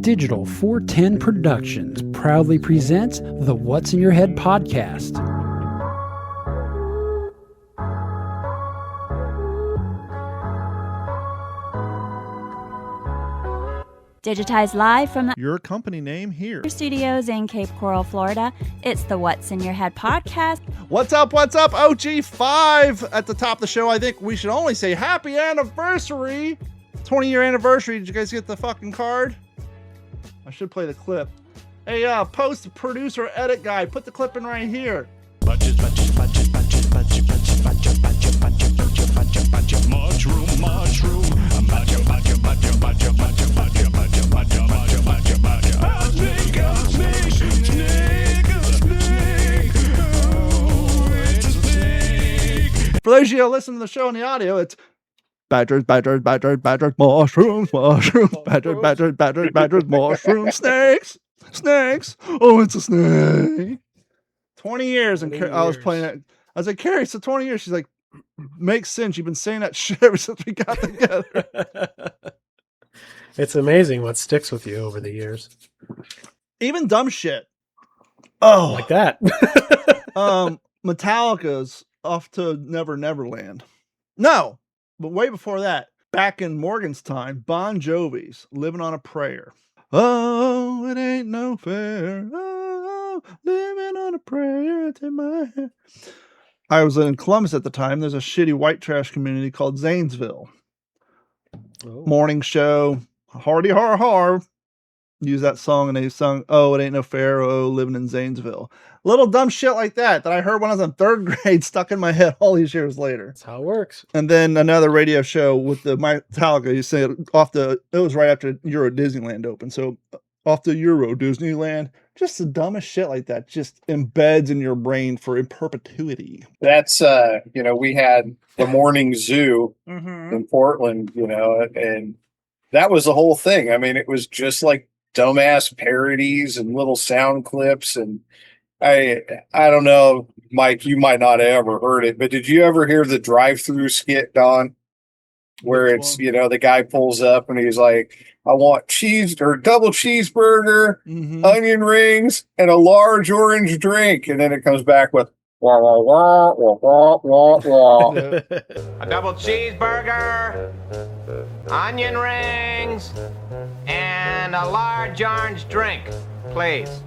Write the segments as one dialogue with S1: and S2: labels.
S1: Digital 410 Productions proudly presents the What's in Your Head podcast.
S2: Digitized live from
S3: Your company name here.
S2: studios in Cape Coral, Florida. It's the What's in Your Head podcast.
S3: What's up? OG5 at the top of the show. I think we should only say happy anniversary. 20-year anniversary. Did you guys get the fucking card? I should play the clip. Hey, post producer edit guy, put the clip in right here. For those of you who listen to the show on the audio, it's badgers, mushrooms, badgers, mushrooms, snakes. Oh, it's a snake. 20 years, and I was playing it. I was like, Carrie, so 20 years. She's like, makes sense. You've been saying that shit ever since we got together.
S4: It's amazing what sticks with you over the years.
S3: Even dumb shit. Oh,
S4: Like that.
S3: Metallica's Off to Neverland. No, but way before that, back in Morgan's time, Bon Jovi's Living on a Prayer. Oh, it ain't no fair. Oh, living on a prayer. Take my hand. I was in Columbus at the time. There's a shitty white trash community called Zanesville.
S4: Oh.
S3: Morning show. Hardy har har. Use that song and they sung, oh, it ain't no fair. Oh, living in Zanesville. Little dumb shit like that I heard when I was in third grade, stuck in my head all these years later.
S4: That's how it works.
S3: And then another radio show with the Metallica. You said it was right after Euro Disneyland opened. So off the Euro Disneyland, just the dumbest shit like that just embeds in your brain in perpetuity.
S5: That's, we had the morning zoo in Portland, and that was the whole thing. I mean, it was just like dumbass parodies and little sound clips. And I don't know, Mike, you might not have ever heard it, but did you ever hear the drive-through skit, Don? Where it's, the guy pulls up and he's like, I want double cheeseburger, onion rings, and a large orange drink. And then it comes back with, wah, wah, wah, wah, wah, wah, wah.
S6: A double cheeseburger, onion rings, and a large orange drink, please.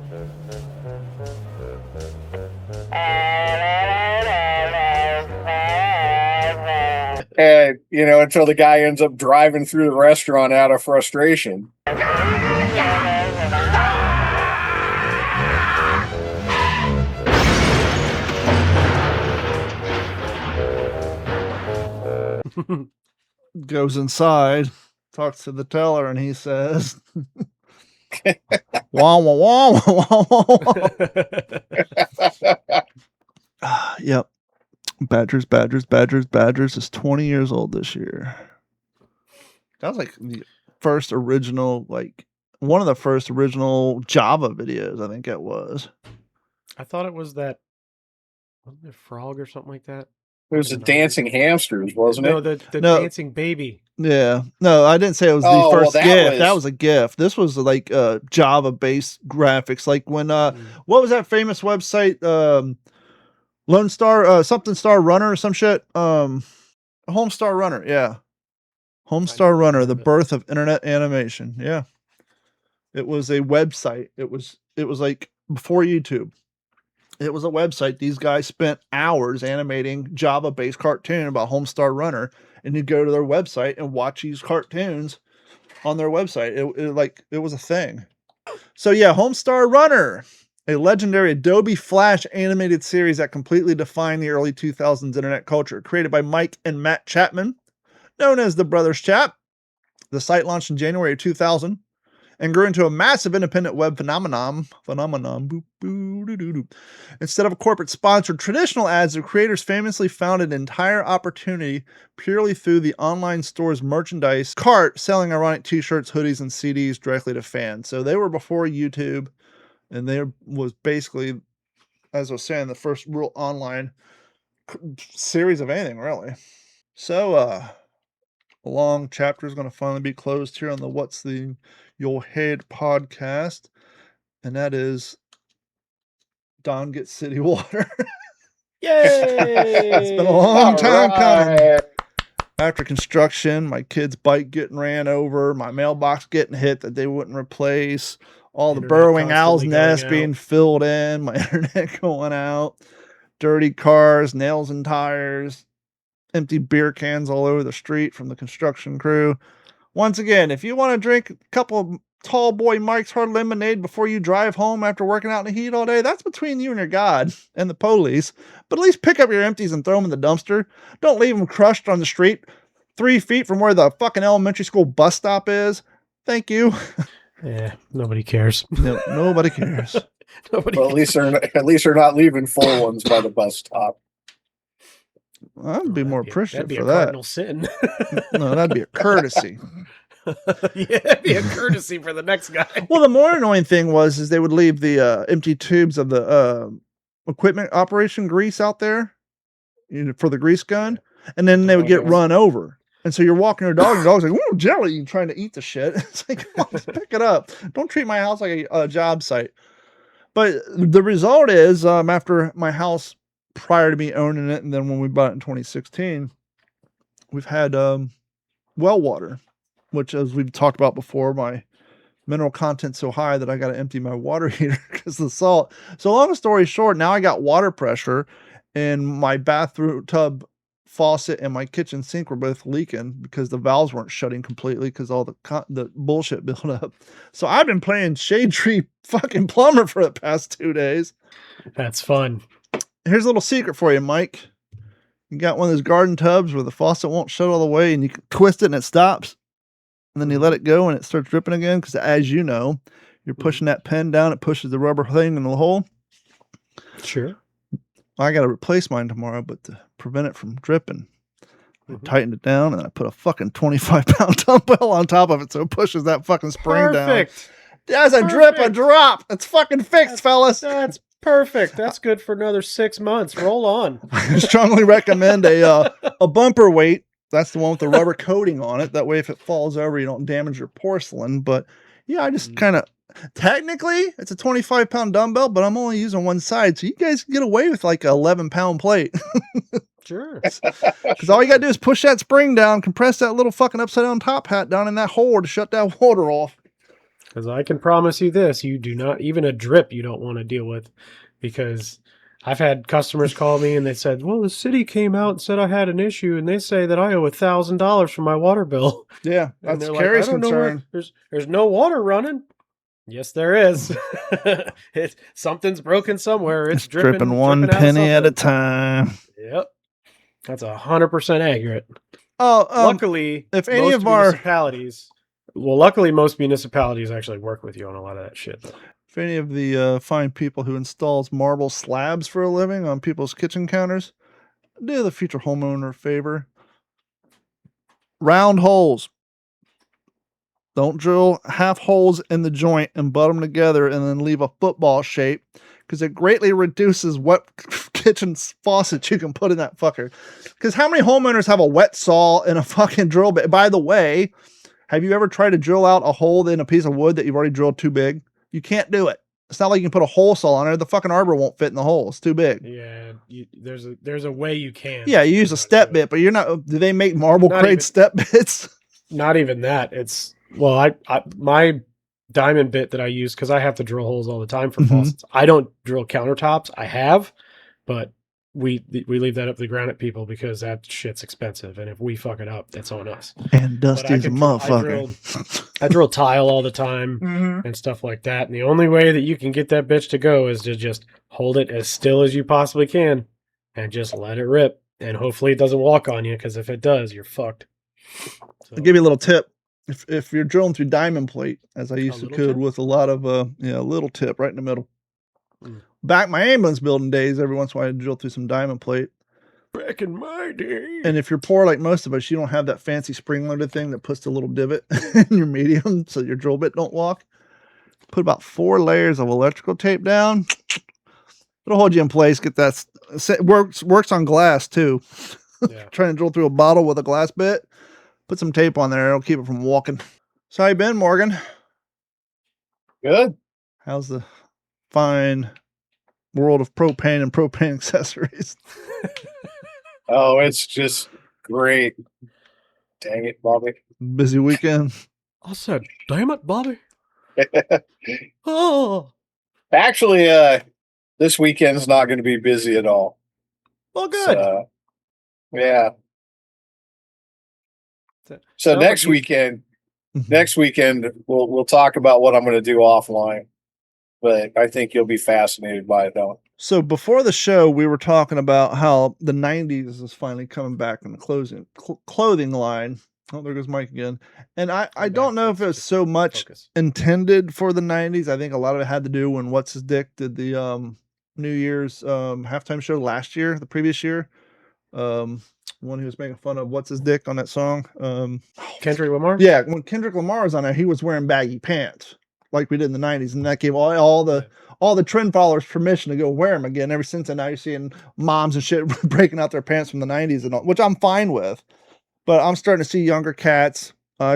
S5: And, until the guy ends up driving through the restaurant out of frustration.
S3: Goes inside, talks to the teller, and he says, wah, wah, wah, wah, wah, wah. Yep. Badgers is 20 years old this year. That was like the first original, one of the first original Java videos, I think it was.
S4: I thought it was that, wasn't it Frog or something like that?
S5: It was the dancing hamsters, wasn't it?
S4: No, the dancing baby.
S3: Yeah. No, I didn't say it was the first GIF. That was a GIF. This was like Java-based graphics. Like when, what was that famous website? Lone Star, something Star Runner or some shit. Homestar Runner, yeah. Homestar Runner, the birth of internet animation. Yeah. It was a website. It was like before YouTube. It was a website. These guys spent hours animating Java-based cartoon about Homestar Runner, and you'd go to their website and watch these cartoons on their website. It was a thing. So yeah, Homestar Runner, a legendary Adobe Flash animated series that completely defined the early 2000s internet culture, created by Mike and Matt Chapman, known as the Brothers Chap. The site launched in January of 2000 and grew into a massive independent web phenomenon. Boop, boo, doo, doo, doo. Instead of a corporate-sponsored traditional ads, the creators famously found an entire opportunity purely through the online store's merchandise cart, selling ironic t-shirts, hoodies, and CDs directly to fans. So they were before YouTube, and they was basically, as I was saying, the first real online series of anything, really. So, A long chapter is going to finally be closed here on the What's the Your Head podcast. And that is Don gets city water.
S4: Yay!
S3: It's been a long time coming. After construction, my kid's bike getting ran over, my mailbox getting hit that they wouldn't replace, all the burrowing owl's nest being filled in, my internet going out, dirty cars, nails and tires, empty beer cans all over the street from the construction crew. Once again, if you want to drink a couple of Tall Boy Mike's Hard Lemonade before you drive home after working out in the heat all day, that's between you and your God and the police. But at least pick up your empties and throw them in the dumpster. Don't leave them crushed on the street 3 feet from where the fucking elementary school bus stop is. Thank you.
S4: Yeah, nobody cares.
S3: No, nobody cares.
S4: Nobody
S5: Well,
S4: cares.
S5: at least they're not leaving full ones by the bus stop.
S3: I'd be more appreciative
S4: that'd be
S3: for
S4: a
S3: that.
S4: cardinal sin.
S3: No, that'd be a courtesy.
S4: Yeah, it'd be a courtesy for the next guy.
S3: Well, the more annoying thing is they would leave the empty tubes of the equipment operation grease out there, for the grease gun, and then they would get run over. And so you're walking your dog, and the dog's like, "Ooh, jelly!" and trying to eat the shit. It's like, come on, just pick it up. Don't treat my house like a job site. But the result is, after my house prior to me owning it, and then when we bought it in 2016, we've had well water, which, as we've talked about before, my mineral content's so high that I got to empty my water heater because of the salt. So long story short, now I got water pressure, and my bathroom tub faucet and my kitchen sink were both leaking because the valves weren't shutting completely because all the bullshit built up. So I've been playing Shade Tree fucking Plumber for the past 2 days.
S4: That's fun.
S3: Here's a little secret for you, Mike. You got one of those garden tubs where the faucet won't shut all the way, and you can twist it and it stops. And then you let it go and it starts dripping again because, as you know, you're pushing that pen down, it pushes the rubber thing in the hole.
S4: Sure.
S3: I got to replace mine tomorrow, but to prevent it from dripping, I tightened it down and I put a fucking 25-pound dumbbell on top of it so it pushes that fucking spring
S4: Perfect.
S3: down. As a drip, a drop. It's fucking fixed, fellas.
S4: That's perfect. That's good for another 6 months. Roll on.
S3: I strongly recommend a bumper weight. That's the one with the rubber coating on it. That way, if it falls over, you don't damage your porcelain. But yeah, I just kind of, technically, it's a 25-pound dumbbell, but I'm only using one side. So you guys can get away with like an 11-pound plate.
S4: Sure.
S3: Because all you got to do is push that spring down, compress that little fucking upside down top hat down in that hole to shut that water off.
S4: Because I can promise you this, you do not, even a drip you don't want to deal with, because I've had customers call me and they said, well, the city came out and said I had an issue and they say that I owe $1,000 for my water bill.
S3: Yeah,
S4: And
S3: that's
S4: they're
S3: Carrie's
S4: like, I don't know
S3: concern.
S4: there's no water running. Yes, there is. Something's broken somewhere. It's
S3: dripping one
S4: dripping out
S3: penny at a
S4: something.
S3: time.
S4: Yep. That's 100% accurate.
S3: Oh,
S4: Luckily,
S3: if any
S4: most
S3: of our
S4: municipalities, luckily most municipalities actually work with you on a lot of that shit.
S3: if any of the fine people who installs marble slabs for a living on people's kitchen counters, do the future homeowner a favor. Round holes. Don't drill half holes in the joint and butt them together and then leave a football shape, because it greatly reduces what kitchen faucet you can put in that fucker. Because how many homeowners have a wet saw and a fucking drill bit? By the way, have you ever tried to drill out a hole in a piece of wood that you've already drilled too big? You can't do it. It's not like you can put a hole saw on there. The fucking arbor won't fit in the hole. It's too big.
S4: Yeah, there's a way you can.
S3: Yeah, you use a step bit, but you're not. Do they make marble grade step bits?
S4: Not even that. It's, well, I my diamond bit that I use, because I have to drill holes all the time for faucets. I don't drill countertops. I have, but we leave that up to the granite people because that shit's expensive, and if we fuck it up, that's on us.
S3: And Dusty's a motherfucker.
S4: I drill tile all the time and stuff like that, and the only way that you can get that bitch to go is to just hold it as still as you possibly can and just let it rip, and hopefully it doesn't walk on you, because if it does, you're fucked. So,
S3: I'll give you a little tip. If you're drilling through diamond plate, as I used to could with a lot of little tip right in the middle. Back my ambulance building days, every once in a while I'd drill through some diamond plate.
S4: back in my day.
S3: And if you're poor like most of us, you don't have that fancy spring loaded thing that puts the little divot in your medium so your drill bit don't walk. Put about 4 layers of electrical tape down. It'll hold you in place. Get that. Works on glass too.
S4: Yeah.
S3: Trying to drill through a bottle with a glass bit. Put some tape on there. It'll keep it from walking. So how you been, Morgan?
S5: Good.
S3: How's the fine world of propane and propane accessories?
S5: Oh, it's just great. Dang it, Bobby.
S3: Busy weekend.
S4: I said, damn it, Bobby. Oh.
S5: Actually, this weekend's not going to be busy at all.
S4: Well, good.
S5: Yeah. So next weekend, we'll talk about what I'm going to do offline. But I think you'll be fascinated by it, though.
S3: So before the show, we were talking about how the 90s is finally coming back in the clothing line. Oh, there goes Mike again. And I don't know if it's so much intended for the 90s. I think a lot of it had to do when What's His Dick did the New Year's halftime show the previous year. One who was making fun of What's His Dick on that song.
S4: Kendrick Lamar?
S3: Yeah, when Kendrick Lamar was on there, he was wearing baggy pants like we did in the 90s, and that gave all the trend followers permission to go wear them again. Ever since then, now you're seeing moms and shit breaking out their pants from the 90s and all, which I'm fine with. But I'm starting to see younger cats. We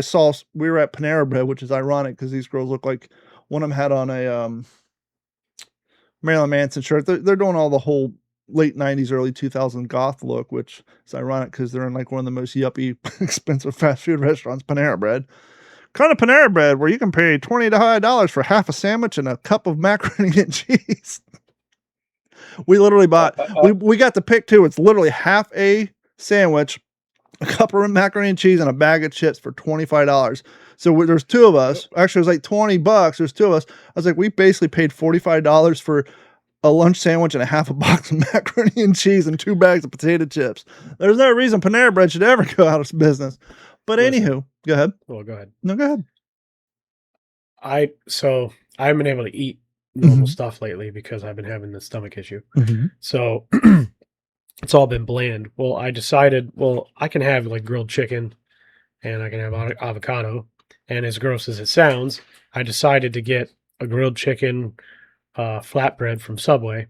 S3: were at Panera Bread, which is ironic because these girls look like one of them had on a Marilyn Manson shirt. They're doing all the whole late 90s, early 2000s goth look, which is ironic because they're in like one of the most yuppie, expensive fast food restaurants, Panera Bread. Kind of Panera Bread where you can pay $20 for half a sandwich and a cup of macaroni and cheese. We literally bought, we got the pick too. It's literally half a sandwich, a cup of macaroni and cheese, and a bag of chips for $25. So there's two of us. Actually, it was like $20. There's two of us. I was like, we basically paid $45 for a lunch sandwich and a half a box of macaroni and cheese and 2 bags of potato chips. There's no reason Panera Bread should ever go out of business. But anywho, go ahead.
S4: Well, go ahead.
S3: No, go ahead.
S4: I haven't been able to eat normal stuff lately because I've been having the stomach issue. So it's all been bland. Well, I decided, I can have like grilled chicken and I can have avocado. And as gross as it sounds, I decided to get a grilled chicken flatbread from Subway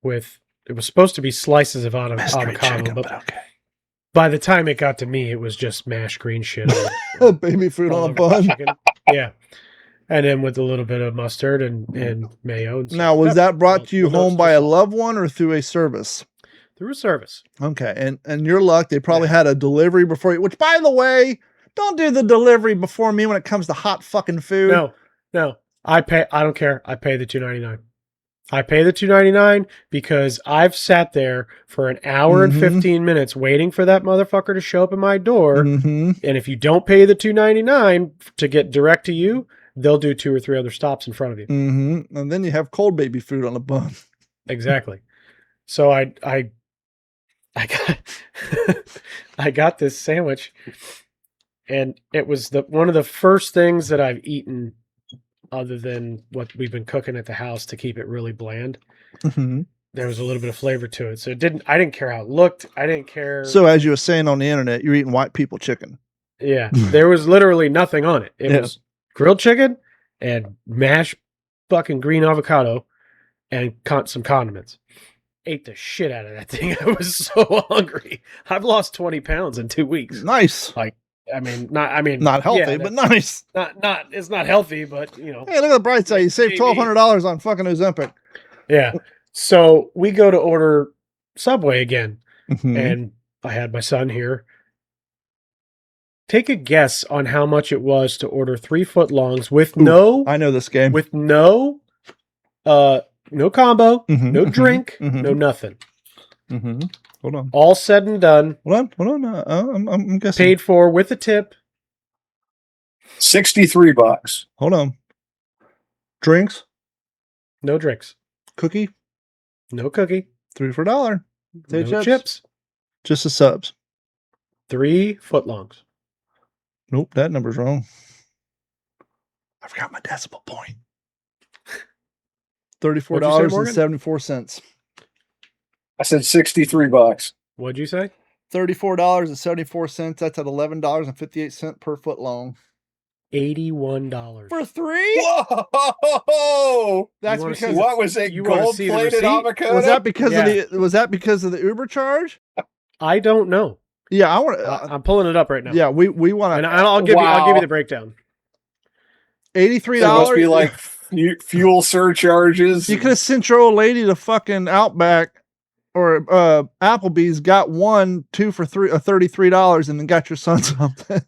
S4: it was supposed to be slices of avocado,
S3: chicken,
S4: but
S3: okay.
S4: By the time it got to me, it was just mashed green shit.
S3: Baby food on a bun.
S4: Yeah. And then with a little bit of mustard and mayo.
S3: Now, was that brought to you home by a loved one or through a service?
S4: Through a service.
S3: Okay. And your luck, they probably had a delivery before you, which, by the way, don't do the delivery before me when it comes to hot fucking food.
S4: No. I don't care. I pay the $2.99. I pay the $2.99 because I've sat there for an hour and 15 minutes waiting for that motherfucker to show up at my door. And if you don't pay the $2.99 to get direct to you, they'll do 2 or 3 other stops in front of you.
S3: And then you have cold baby food on a bun.
S4: Exactly. So I got I got this sandwich, and it was one of the first things that I've eaten other than what we've been cooking at the house to keep it really bland. There was a little bit of flavor to it. So I didn't care how it looked. I didn't care.
S3: So as you were saying on the internet, you're eating white people chicken.
S4: Yeah. There was literally nothing on it. It was grilled chicken and mashed fucking green avocado and some condiments. Ate the shit out of that thing. I was so hungry. I've lost 20 pounds in 2 weeks.
S3: Nice.
S4: Not
S3: healthy, but nice.
S4: It's not healthy, but
S3: Hey, look at the bright side. You saved $1,200 on fucking Ozempic.
S4: Yeah. So we go to order Subway again, and I had my son here. Take a guess on how much it was to order 3 footlongs with
S3: I know this game.
S4: With no combo, no drink, no nothing.
S3: Hold on.
S4: All said and done.
S3: Hold on. I'm guessing.
S4: Paid for with a tip.
S5: $63.
S3: Hold on. Drinks?
S4: No drinks.
S3: Cookie?
S4: No cookie.
S3: 3 for $1.
S4: No chips.
S3: Just the subs.
S4: 3 footlongs.
S3: Nope, that number's wrong. I forgot my decimal point. $34.74.
S5: I said $63.
S4: What'd you say?
S3: $34.74. That's at $11.58 per foot long.
S4: $81
S3: for 3.
S5: Whoa!
S3: That's because
S5: what was it? Gold-plated avocado?
S3: Was that because of the Uber charge?
S4: I don't know.
S3: Yeah, I want.
S4: I'm pulling it up right now.
S3: Yeah, we want to.
S4: And I'll give you the breakdown.
S3: $83.
S5: So it must be like fuel surcharges.
S3: You could have sent your old lady to fucking Outback or Applebee's, got 2 for $33, and then got your son something.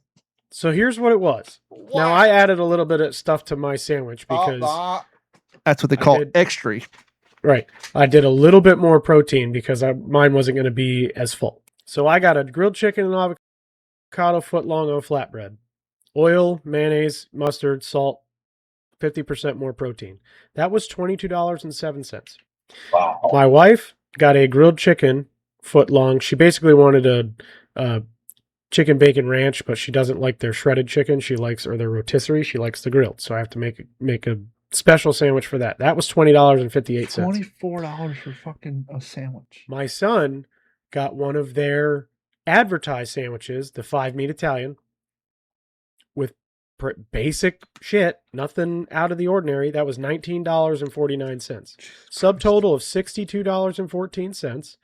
S4: So here's what it was. What? Now I added a little bit of stuff to my sandwich because
S3: that's what they call extra.
S4: Right. I did a little bit more protein because mine wasn't going to be as full. So I got a grilled chicken and avocado footlong on flatbread. Oil, mayonnaise, mustard, salt, 50% more protein. That was $22.07.
S5: Wow.
S4: My wife got a grilled chicken footlong. She basically wanted a chicken bacon ranch, but she doesn't like their shredded chicken. She likes, or their rotisserie. She likes the grilled. So I have to make a special sandwich for that. That was $20.58.
S3: $24 for fucking a sandwich.
S4: My son got one of their advertised sandwiches, the 5-meat Italian, with basic shit, nothing out of the ordinary. That was $19.49. Subtotal of $62.14.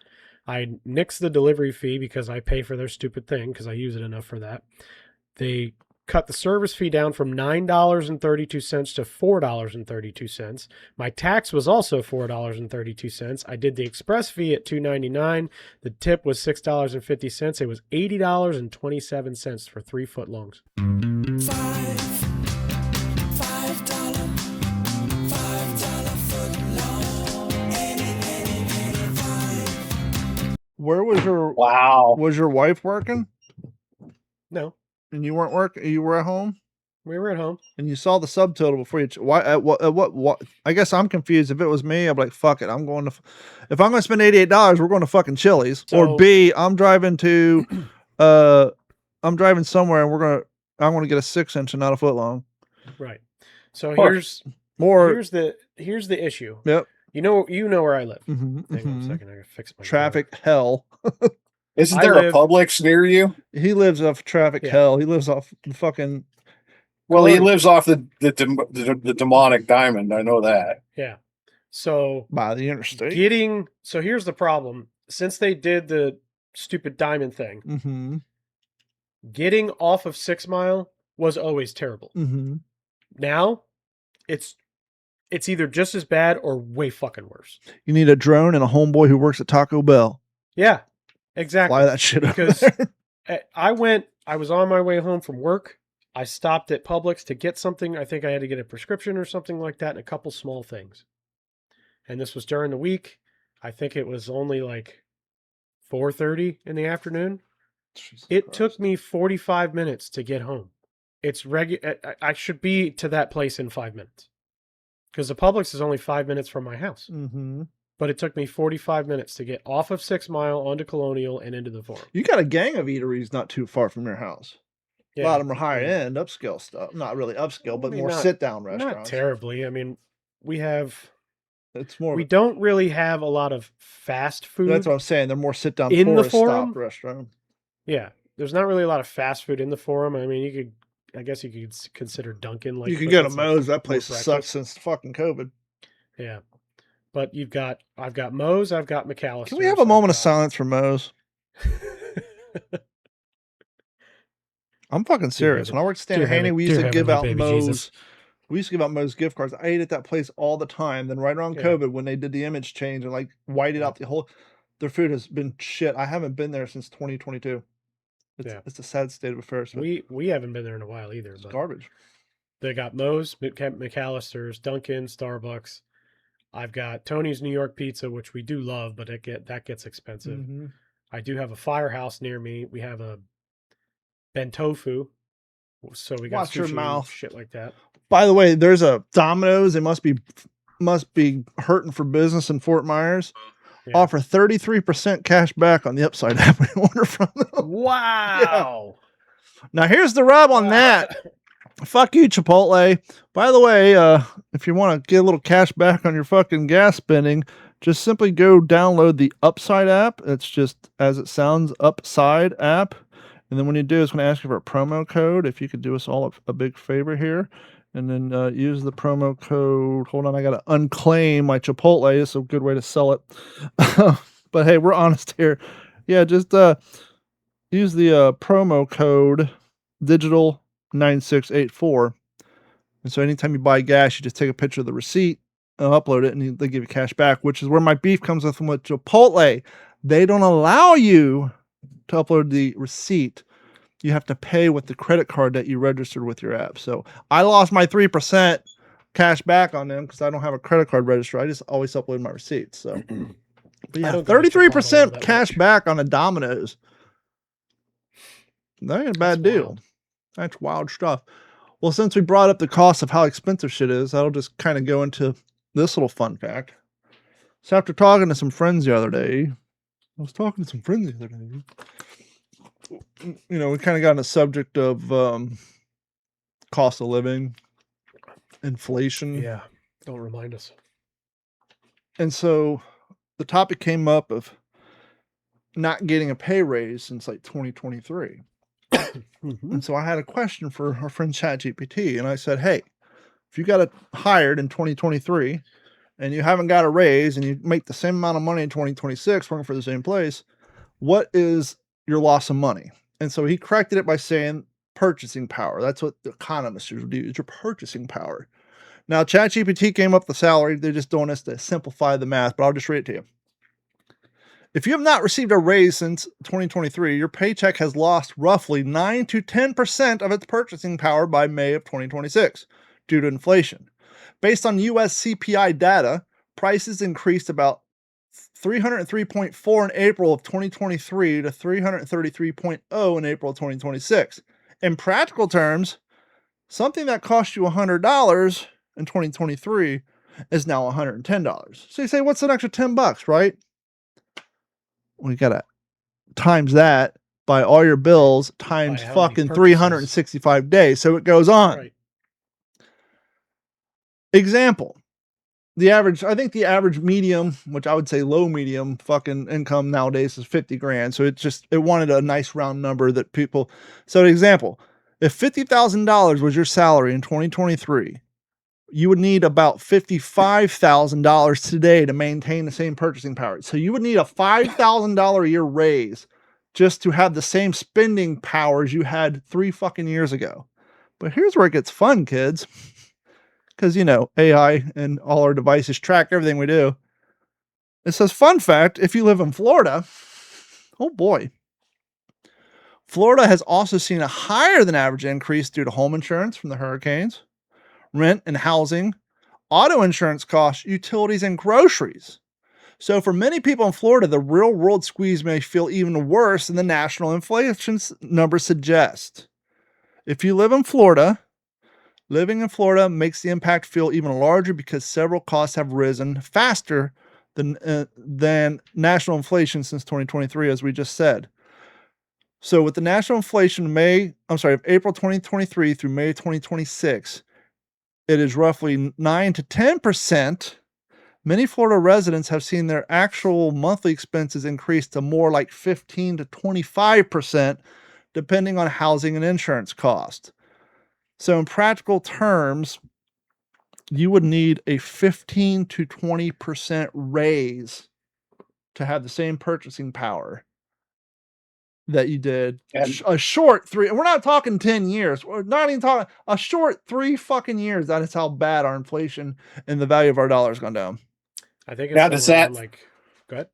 S4: I nixed the delivery fee because I pay for their stupid thing because I use it enough for that. They cut the service fee down from $9.32 to $4.32. My tax was also $4.32. I did the express fee at $2.99. The tip was $6.50. It was $80.27 for 3 footlongs.
S3: Where was your Was your wife working?
S4: No.
S3: And you weren't working? You were at home?
S4: We were at home.
S3: And you saw the subtotal before you... Why? What? I guess I'm confused. If it was me, I'd be like, fuck it. I'm going to... If I'm going to spend $88, we're going to fucking Chili's. Or B, I'm driving to... I'm driving somewhere and I'm going to get a 6-inch and not a foot long.
S4: Right. So here's the issue.
S3: Yep.
S4: You know where I live.
S3: Mm-hmm,
S4: Hang on a second. I gotta fix my
S3: traffic hell.
S5: Isn't there a Publix near you?
S3: He lives off traffic hell. He lives off the fucking...
S5: Well, he lives off the demonic diamond. I know that.
S4: Yeah. So
S3: by the interstate.
S4: So here's the problem. Since they did the stupid diamond thing, getting off of 6 Mile was always terrible. Now, it's either just as bad or way fucking worse.
S3: You need a drone and a homeboy who works at Taco Bell.
S4: Yeah, exactly.
S3: Fly that shit
S4: because I was on my way home from work. I stopped at Publix to get something. I think I had to get a prescription or something like that and a couple small things. And this was during the week. I think it was only like 4:30 in the afternoon. It took me 45 minutes to get home. It's I should be to that place in 5 minutes. Because the Publix is only 5 minutes from my house. But it took me 45 minutes to get off of 6 Mile onto Colonial and into the Forum.
S3: You got a gang of eateries not too far from your house. Yeah. A lot of them are higher end, upscale stuff. Not really upscale, but more sit-down restaurants.
S4: Not terribly. I mean, we
S3: don't
S4: really have a lot of fast food.
S3: That's what I'm saying. They're more sit-down
S4: in the Forum
S3: restaurant.
S4: Yeah. There's not really a lot of fast food in the Forum. I mean, I guess you could consider Dunkin'.
S3: Like, you could go to Moe's. That place sucks since fucking COVID.
S4: Yeah. But I've got Moe's, I've got McAllister's.
S3: Can we have a moment of silence for Moe's? I'm fucking serious. When I worked at Stanley Haney, we used to give out Moe's. Jesus. We used to give out Moe's gift cards. I ate at that place all the time. Then right around COVID, when they did the image change and like whited out the whole, their food has been shit. I haven't been there since 2022. It's a sad state of affairs.
S4: We haven't been there in a while either.
S3: It's garbage.
S4: They got Moe's, McAllister's, Dunkin', Starbucks. I've got Tony's New York Pizza, which we do love, but that gets expensive. I do have a Firehouse near me. We have a Ben Tofu. So we got
S3: Watch your mouth.
S4: Shit like that.
S3: By the way, there's a Domino's. They must be hurting for business in Fort Myers. Yeah. Offer 33% cash back on the Upside app we order from them.
S4: Wow.
S3: Yeah. Now here's the rub on that. Fuck you, Chipotle. By the way, if you want to get a little cash back on your fucking gas spending, just simply go download the Upside app. It's just as it sounds, Upside app. And then when you do, it's going to ask you for a promo code. If you could do us all a big favor here. And then use the promo code. Hold on, I got to unclaim my Chipotle. It's a good way to sell it. But hey, we're honest here. Yeah, just use the promo code digital 9684. And so anytime you buy gas, you just take a picture of the receipt, upload it, and they give you cash back, which is where my beef comes with Chipotle. They don't allow you to upload the receipt. You have to pay with the credit card that you registered with your app. So I lost my 3% cash back on them because I don't have a credit card register. I just always upload my receipts. So, but yeah, 33% cash back on a Domino's. That ain't a bad deal. That's wild stuff. Well, since we brought up the cost of how expensive shit is, I'll just kind of go into this little fun fact. So after talking to some friends the other day, we kind of got on the subject of cost of living, inflation.
S4: Yeah, don't remind us.
S3: And so the topic came up of not getting a pay raise since like 2023. And so I had a question for our friend ChatGPT, and I said, hey, if you got hired in 2023 and you haven't got a raise and you make the same amount of money in 2026 working for the same place, what is your loss of money? And so he corrected it by saying purchasing power. That's what the economists usually do, is your purchasing power. Now, ChatGPT came up with the salary. They're just doing this to simplify the math, but I'll just read it to you. If you have not received a raise since 2023, your paycheck has lost roughly 9 to 10% of its purchasing power by May of 2026 due to inflation. Based on US CPI data, prices increased about 303.4 in April of 2023 to 333.0 in April of 2026. In practical terms, something that cost you $100 in 2023 is now $110. So you say, what's an extra $10, right? We gotta times that by all your bills times fucking 365 days. So it goes on. Right. Example. I think the average medium, which I would say low medium fucking income nowadays is 50 grand. So it wanted a nice round number that people. So example, if $50,000 was your salary in 2023, you would need about $55,000 today to maintain the same purchasing power. So you would need a $5,000 a year raise just to have the same spending power as you had 3 fucking years ago. But here's where it gets fun, kids. Because, AI and all our devices track everything we do. It says, fun fact, if you live in Florida, oh boy, Florida has also seen a higher than average increase due to home insurance from the hurricanes, rent and housing, auto insurance costs, utilities, and groceries. So for many people in Florida, the real world squeeze may feel even worse than the national inflation numbers suggest. If you live in Florida, living in Florida makes the impact feel even larger because several costs have risen faster than national inflation since 2023, as we just said. So with the national inflation of April 2023 through May 2026, it is roughly 9 to 10%. Many Florida residents have seen their actual monthly expenses increase to more like 15 to 25%, depending on housing and insurance costs. So in practical terms, you would need a 15 to 20% raise to have the same purchasing power that you did. A short 3, and we're not talking 10 years. We're not even talking a short 3 fucking years. That is how bad our inflation and the value of our dollar has gone down.
S4: I think it's
S5: now,
S4: go ahead.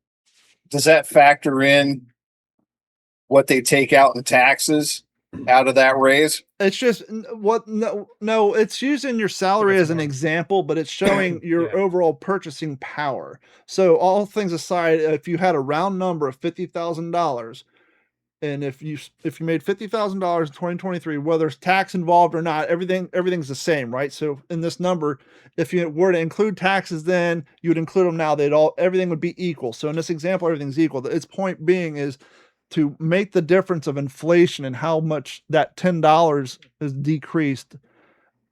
S5: Does that factor in what they take out in taxes out of that raise?
S3: It's just no, it's using your salary as an example, but it's showing your overall purchasing power. So all things aside, if you had a round number of $50,000, and if you made $50,000 in 2023, whether it's tax involved or not, everything's the same, right? So in this number, if you were to include taxes, then you would include them now. Everything would be equal. So in this example, everything's equal. Its point being is to make the difference of inflation and how much that $10 is decreased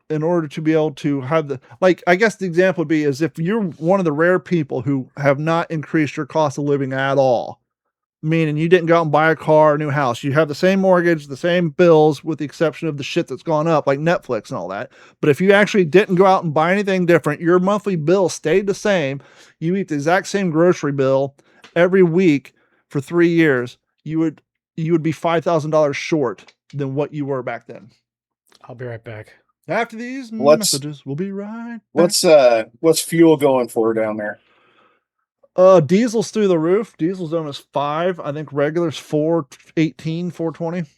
S3: in order to be able to have I guess the example would be is if you're one of the rare people who have not increased your cost of living at all, meaning you didn't go out and buy a car or a new house. You have the same mortgage, the same bills, with the exception of the shit that's gone up, like Netflix and all that. But if you actually didn't go out and buy anything different, your monthly bill stayed the same. You eat the exact same grocery bill every week for 3 years. You would you would be $5,000 short than what you were back then.
S4: I'll be right back.
S3: After these messages, we'll be right back.
S5: What's fuel going for down there?
S3: Diesel's through the roof. Diesel's almost $5. I think regular's $4.18, $4.20.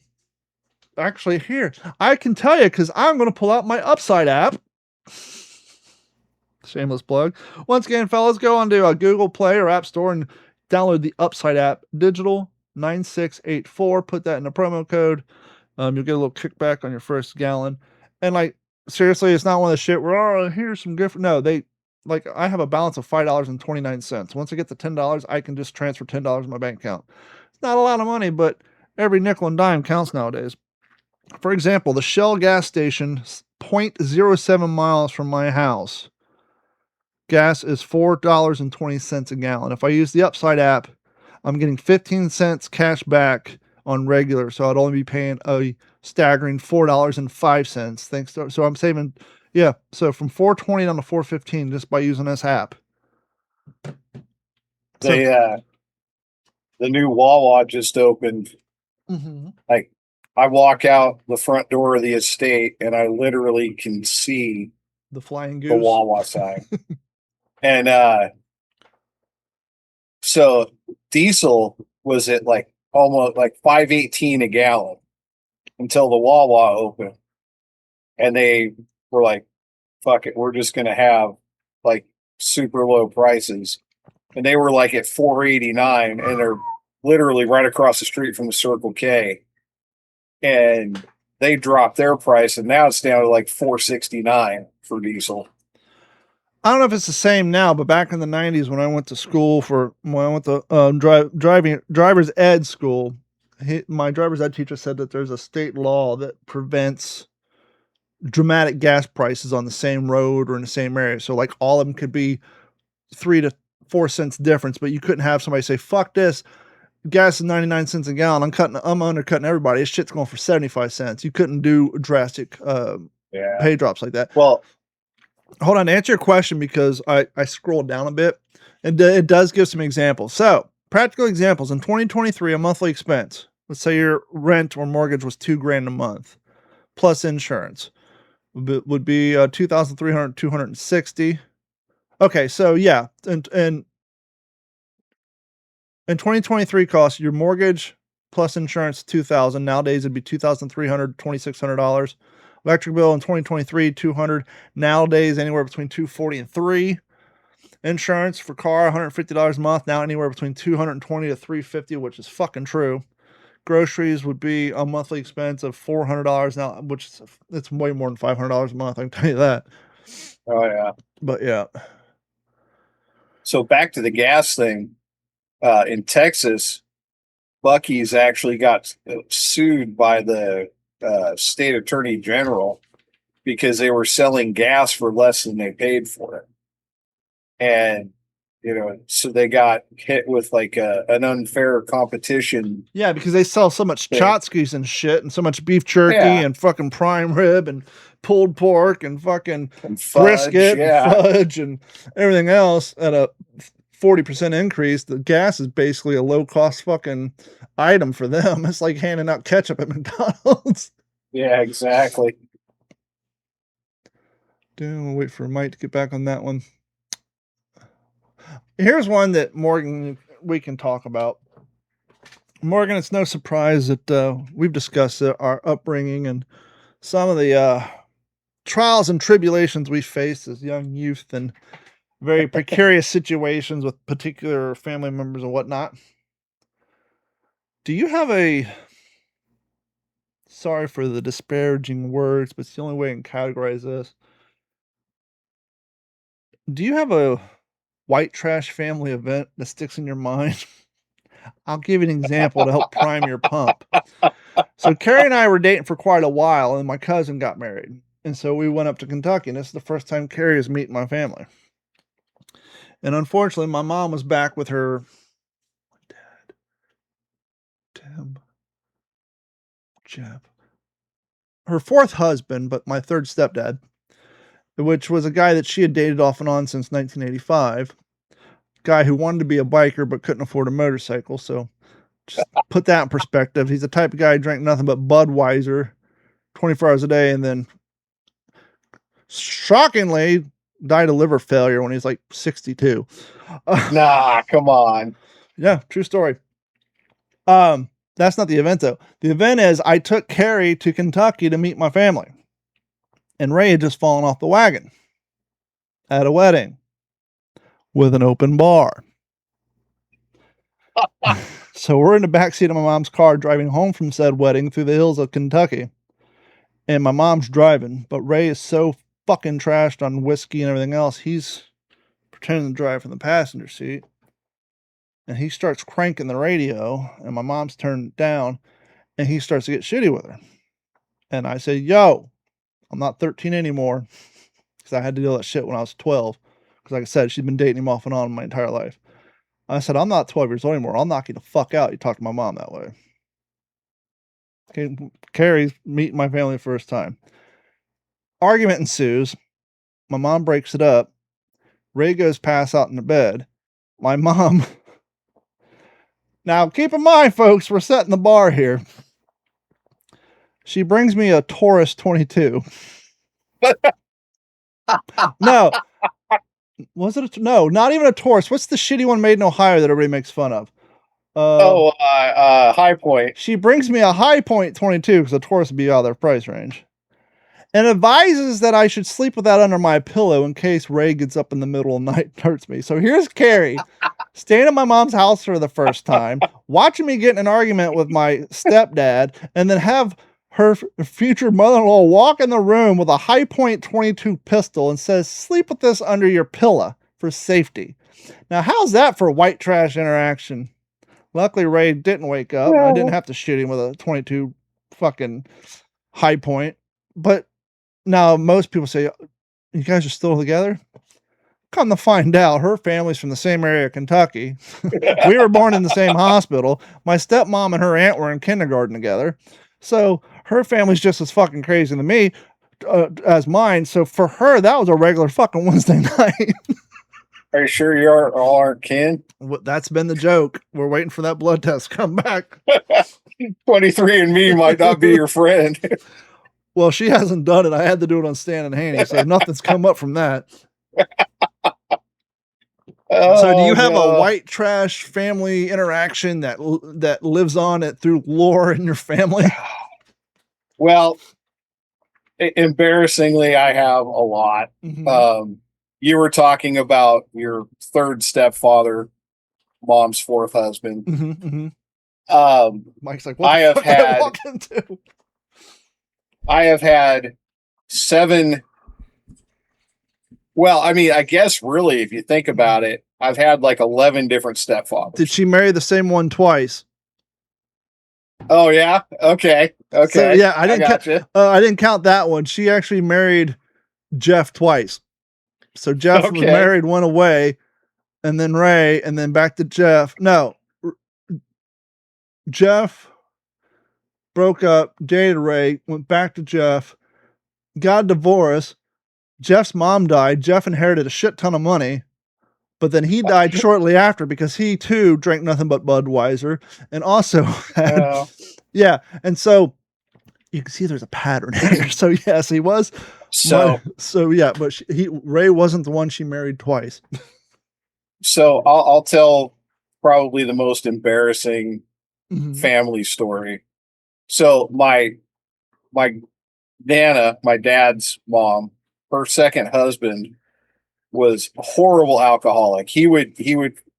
S3: Actually, here, I can tell you because I'm going to pull out my Upside app. Shameless plug. Once again, fellas, go onto Google Play or App Store and download the Upside app. Digital 9684. Put that in the promo code. You'll get a little kickback on your first gallon. And like, seriously, it's not one of the shit where, oh, here's some gift. No, I have a balance of $5.29. Once I get to $10, I can just transfer $10 in my bank account. It's not a lot of money, but every nickel and dime counts nowadays. For example, the Shell gas station, 0.07 miles from my house, gas is $4.20 a gallon. If I use the Upside app, I'm getting 15 cents cash back on regular, so I'd only be paying a staggering $4.05. So I'm saving, so from $4.20 down to $4.15 just by using this app.
S5: The new Wawa just opened.
S3: Mm-hmm.
S5: Like, I walk out the front door of the estate and I literally can see
S3: the flying goose,
S5: the Wawa sign. And so diesel was at like almost like $5.18 a gallon until the Wawa opened. And they were like, fuck it, we're just going to have like super low prices. And they were like at $4.89 and they're literally right across the street from the Circle K. And they dropped their price and now it's down to like $4.69 for diesel.
S3: I don't know if it's the same now, but back in the 90s when I went to school driver's ed school, my driver's ed teacher said that there's a state law that prevents dramatic gas prices on the same road or in the same area. So like all of them could be 3 to 4 cents difference, but you couldn't have somebody say, fuck this, gas is 99 cents a gallon. I'm undercutting everybody. This shit's going for 75 cents. You couldn't do drastic pay drops like that.
S5: Well,
S3: hold on, to answer your question, because I scrolled down a bit and it does give some examples. So practical examples in 2023, a monthly expense. Let's say your rent or mortgage was $2,000 a month plus insurance would be $2,260. Okay. So yeah. And in 2023 costs, your mortgage plus insurance, $2,000. Nowadays it'd be $2,300, $2,600. Electric bill in 2023, $200. Nowadays, anywhere between $240 and $300. Insurance for car, $150 a month. Now anywhere between $220 to $350, which is fucking true. Groceries would be a monthly expense of $400 now, which it's way more than $500 a month. I can tell you that.
S5: Oh yeah.
S3: But yeah.
S5: So back to the gas thing. In Texas, Buc-ee's actually got sued by the state attorney general because they were selling gas for less than they paid for it. And, so they got hit with like an unfair competition.
S3: Yeah, because they sell so much tchotchkes and shit and so much beef jerky and fucking prime rib and pulled pork and fucking brisket and fudge and everything else at a 40% increase. The gas is basically a low cost fucking item for them. It's like handing out ketchup at McDonald's.
S5: Yeah, exactly.
S3: We'll wait for Mike to get back on that one. Here's one that Morgan, we can talk about. Morgan, it's no surprise that we've discussed our upbringing and some of the trials and tribulations we faced as young youth and very precarious situations with particular family members and whatnot. Do you have sorry for the disparaging words, but it's the only way I can categorize this. Do you have a white trash family event that sticks in your mind? I'll give you an example to help prime your pump. So Carrie and I were dating for quite a while, and my cousin got married. And so we went up to Kentucky, and this is the first time Carrie was meeting my family. And unfortunately, my mom was back with her dad, Tim, Jeff, her fourth husband, but my third stepdad, which was a guy that she had dated off and on since 1985. Guy who wanted to be a biker but couldn't afford a motorcycle, so Just put that in perspective. He's the type of guy who drank nothing but Budweiser 24 hours a day, and then shockingly died of liver failure when he's like 62.
S5: Nah, come on.
S3: Yeah, true story. That's not the event though. The event is I took Carrie to Kentucky to meet my family, and Ray had just fallen off the wagon at a wedding with an open bar. So we're in the backseat of my mom's car driving home from said wedding through the hills of Kentucky, and my mom's driving, but Ray is so fucking trashed on whiskey and everything else, he's pretending to drive from the passenger seat, and he starts cranking the radio, and my mom's turned down, and he starts to get shitty with her. And I say, yo, I'm not 13 anymore, because I had to deal with that shit when I was 12, because like I said, she'd been dating him off and on my entire life. I said, I'm not 12 years old anymore. I'll knock you the fuck out. You talk to my mom that way. Okay, Carrie's meeting my family the first time. Argument ensues. My mom breaks it up. Ray goes pass out in the bed. My mom. Now, keep in mind, folks, we're setting the bar here. She brings me a Taurus 22. No. Was it no, not even a Taurus. What's the shitty one made in Ohio that everybody makes fun of?
S5: High Point.
S3: She brings me a High Point 22 because a Taurus would be out of their price range, and advises that I should sleep with that under my pillow in case Ray gets up in the middle of the night and hurts me. So here's Carrie staying at my mom's house for the first time, watching me get in an argument with my stepdad, and then have her future mother-in-law walk in the room with a High Point 22 pistol and says, sleep with this under your pillow for safety. Now, how's that for white trash interaction? Luckily, Ray didn't wake up. And I didn't have to shoot him with a 22 fucking High Point. But now most people say, you guys are still together? Come to find out, her family's from the same area of Kentucky. We were born in the same hospital. My stepmom and her aunt were in kindergarten together. So her family's just as fucking crazy than me as mine. So for her, that was a regular fucking Wednesday night.
S5: Are you sure you all aren't kin?
S3: That's been the joke. We're waiting for that blood test to come back.
S5: 23andMe might not be your friend.
S3: Well, she hasn't done it. I had to do it on Stan and Haney, so nothing's come up from that. So do you have a white trash family interaction that lives on it through lore in your family?
S5: Well, embarrassingly, I have a lot.
S3: Mm-hmm.
S5: You were talking about your third stepfather, mom's fourth husband.
S3: Mm-hmm, mm-hmm. Mike's like, what the fuck did I walk into?
S5: I have had 7. Well, I mean, I guess really, if you think about it, I've had like 11 different stepfathers.
S3: Did she marry the same one twice?
S5: Oh yeah. Okay.
S3: So, yeah, I didn't count that one. She actually married Jeff twice. So Jeff was married, went away, and then Ray, and then back to Jeff. No, Jeff broke up, dated Ray, went back to Jeff, got a divorce. Jeff's mom died. Jeff inherited a shit ton of money, but then he died shortly after because he too drank nothing but Budweiser, and also had, and so you can see there's a pattern here. So yes, he was. So yeah, but Ray wasn't the one she married twice.
S5: So I'll tell probably the most embarrassing family story. So my Nana, my dad's mom, her second husband was a horrible alcoholic. He would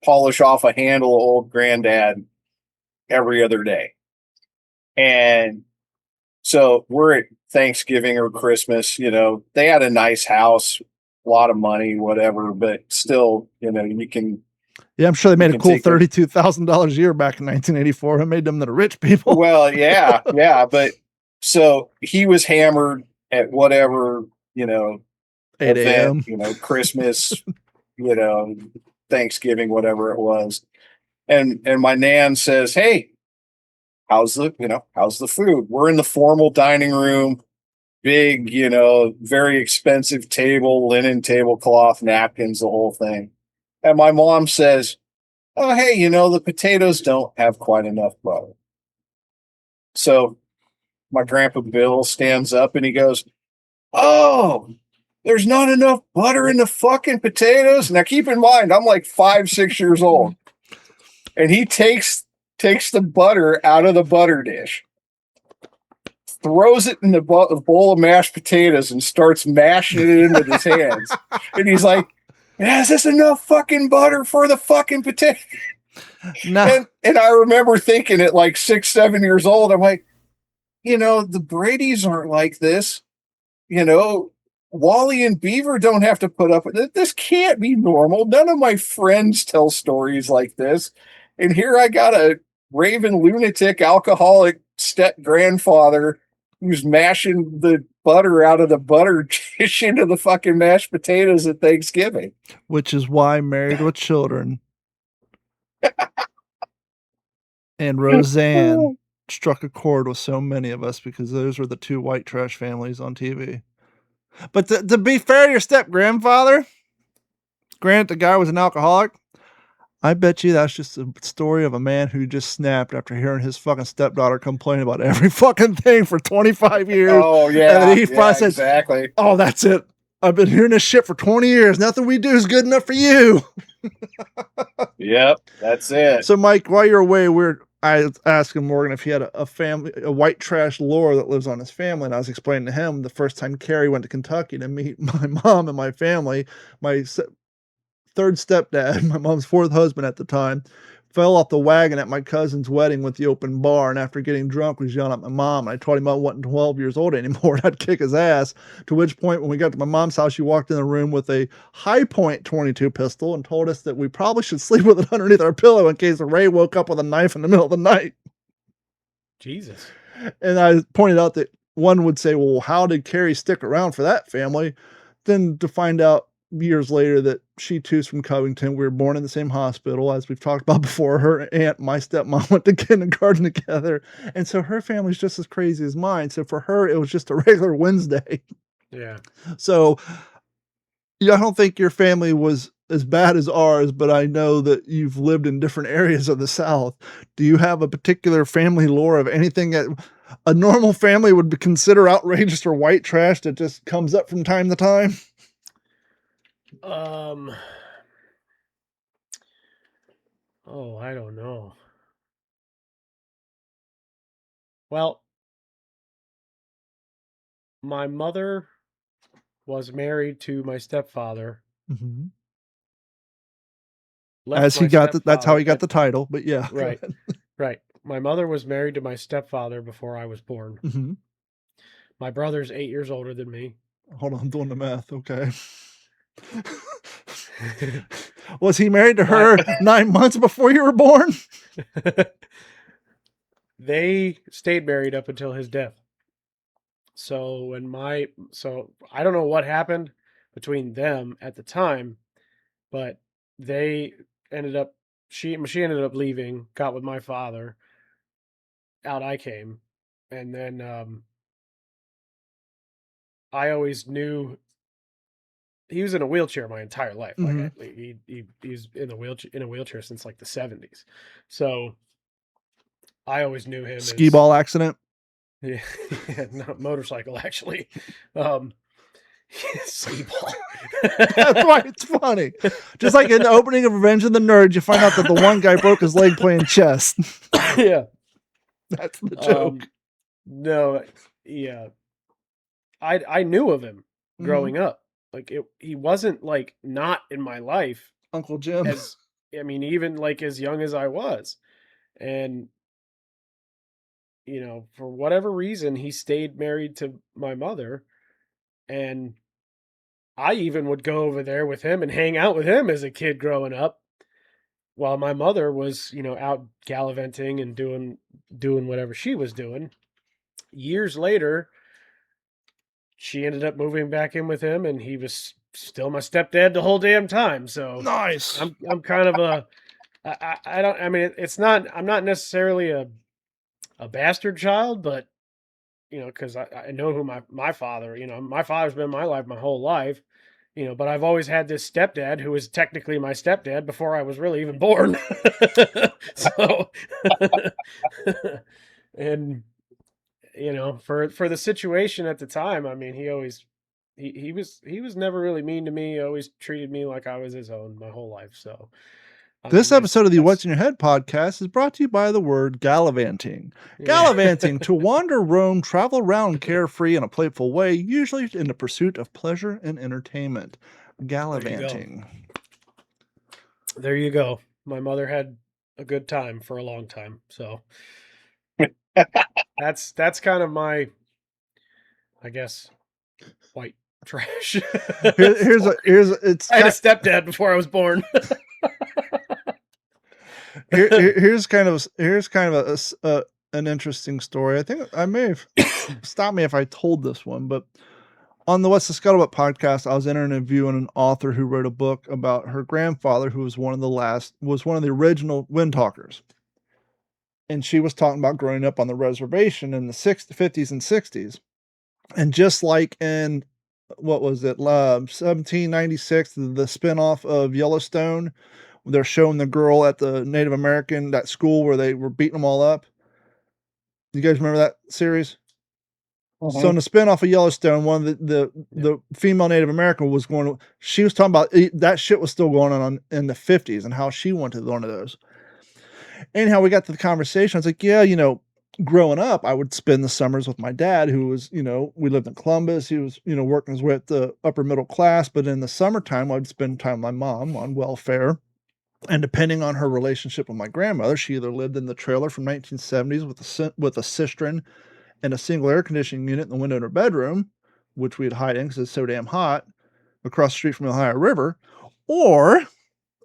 S5: polish off a handle of old granddad every other day. And so we're at Thanksgiving or Christmas, they had a nice house, a lot of money, whatever, but still, you can.
S3: Yeah, I'm sure they made a cool $32,000 a year back in 1984. It made them the rich people.
S5: Well, yeah. But so he was hammered at whatever,
S3: 8 a.m.
S5: Christmas, Thanksgiving, whatever it was. And my nan says, hey, how's the food? We're in the formal dining room, big, very expensive table, linen tablecloth, napkins, the whole thing. And my mom says, oh, hey, the potatoes don't have quite enough butter. So my grandpa Bill stands up and he goes, oh, there's not enough butter in the fucking potatoes. Now keep in mind, I'm like 5, 6 years old. And he takes the butter out of the butter dish, throws it in the bowl of mashed potatoes and starts mashing it into his hands. And he's like, is this enough fucking butter for the fucking potato?
S3: No.
S5: And I remember thinking at like 6, 7 years old, I'm like, the Brady's aren't like this. Wally and Beaver don't have to put up with it. This can't be normal. None of my friends tell stories like this. And here I got a raving lunatic alcoholic step grandfather who's mashing the butter out of the butter dish into the fucking mashed potatoes at Thanksgiving.
S3: Which is why Married with Children and Roseanne struck a chord with so many of us, because those were the 2 white trash families on TV. But to be fair to your step grandfather, granted the guy was an alcoholic, I bet you that's just a story of a man who just snapped after hearing his fucking stepdaughter complain about every fucking thing for 25 years.
S5: Oh, yeah.
S3: And he finally said,
S5: exactly.
S3: Oh, that's it. I've been hearing this shit for 20 years. Nothing we do is good enough for you.
S5: Yep, that's it.
S3: So, Mike, while you're away, I was asking Morgan if he had a family, a white trash lore that lives on his family. And I was explaining to him the first time Carrie went to Kentucky to meet my mom and my family, my third stepdad, my mom's 4th husband at the time, fell off the wagon at my cousin's wedding with the open bar, and after getting drunk was yelling at my mom. And I told him I wasn't 12 years old anymore and I'd kick his ass, to which point when we got to my mom's house, she walked in the room with a high point 22 pistol and told us that we probably should sleep with it underneath our pillow in case Ray woke up with a knife in the middle of the night.
S4: Jesus.
S3: And I pointed out that one would say, well, how did Carrie stick around for that family? Then to find out years later that she too's from Covington. We were born in the same hospital, as we've talked about before. Her aunt, my stepmom, went to kindergarten together. And so her family's just as crazy as mine. So for her, it was just a regular Wednesday.
S4: Yeah.
S3: So I don't think your family was as bad as ours, but I know that you've lived in different areas of the South. Do you have a particular family lore of anything that a normal family would consider outrageous or white trash that just comes up from time to time?
S4: I don't know. Well, my mother was married to my stepfather.
S3: Mm-hmm. That's how he got the title, but yeah.
S4: Right. Right. My mother was married to my stepfather before I was born.
S3: Mm-hmm.
S4: My brother's 8 years older than me.
S3: Hold on, I'm doing the math. Okay. Was he married to her 9 months before you were born?
S4: They stayed married up until his death. So I don't know what happened between them at the time, but they ended up, she ended up leaving, got with my father. Out I came. And then I always knew he was in a wheelchair my entire life.
S3: Mm-hmm.
S4: Like he's in a wheelchair since like the 70s. So I always knew him.
S3: Skee ball accident.
S4: Yeah, not motorcycle actually. Skee ball.
S3: That's why it's funny. Just like in the opening of Revenge of the Nerds, you find out that the one guy broke his leg playing chess.
S4: Yeah,
S3: that's the joke.
S4: No, yeah, I knew of him growing up. Like he wasn't like not in my life,
S3: Uncle Jim.
S4: Even like as young as I was, and for whatever reason, he stayed married to my mother, and I even would go over there with him and hang out with him as a kid growing up, while my mother was out gallivanting and doing whatever she was doing. Years later, she ended up moving back in with him, and he was still my stepdad the whole damn time. So
S3: nice.
S4: I'm kind of I'm not necessarily a bastard child, but because I know who my father, my father's been in my life my whole life. but I've always had this stepdad who was technically my stepdad before I was really even born. So, and for the situation at the time, I mean, he was never really mean to me. He always treated me like I was his own my whole life. So
S3: this episode of the What's in Your Head podcast is brought to you by the word gallivanting. Gallivanting, to wander, roam, travel around carefree in a playful way, usually in the pursuit of pleasure and entertainment. Gallivanting.
S4: There you go. My mother had a good time for a long time. So that's kind of my, I guess, white trash.
S3: I had a
S4: stepdad before I was born.
S3: Here's kind of an interesting story. I think I may have stop me if I told this one, but on the What's the Scuttlebutt podcast, I was interviewing an author who wrote a book about her grandfather, who was one of the original Windtalkers. And she was talking about growing up on the reservation in the 50s and 60s. And just like in, what was it, 1796, the spinoff of Yellowstone, they're showing the girl at the Native American, that school where they were beating them all up. You guys remember that series? Mm-hmm. So in the spinoff of Yellowstone, one of the female Native American she was talking about that shit was still going on in the 50s and how she went to one of those. Anyhow, we got to the conversation. I was like, yeah, growing up, I would spend the summers with my dad, who was, we lived in Columbus. He was, working his way up the upper middle class. But in the summertime, I'd spend time with my mom on welfare. And depending on her relationship with my grandmother, she either lived in the trailer from 1970s with a cistern and a single air conditioning unit in the window in her bedroom, which we'd hide in because it's so damn hot, across the street from the Ohio River, or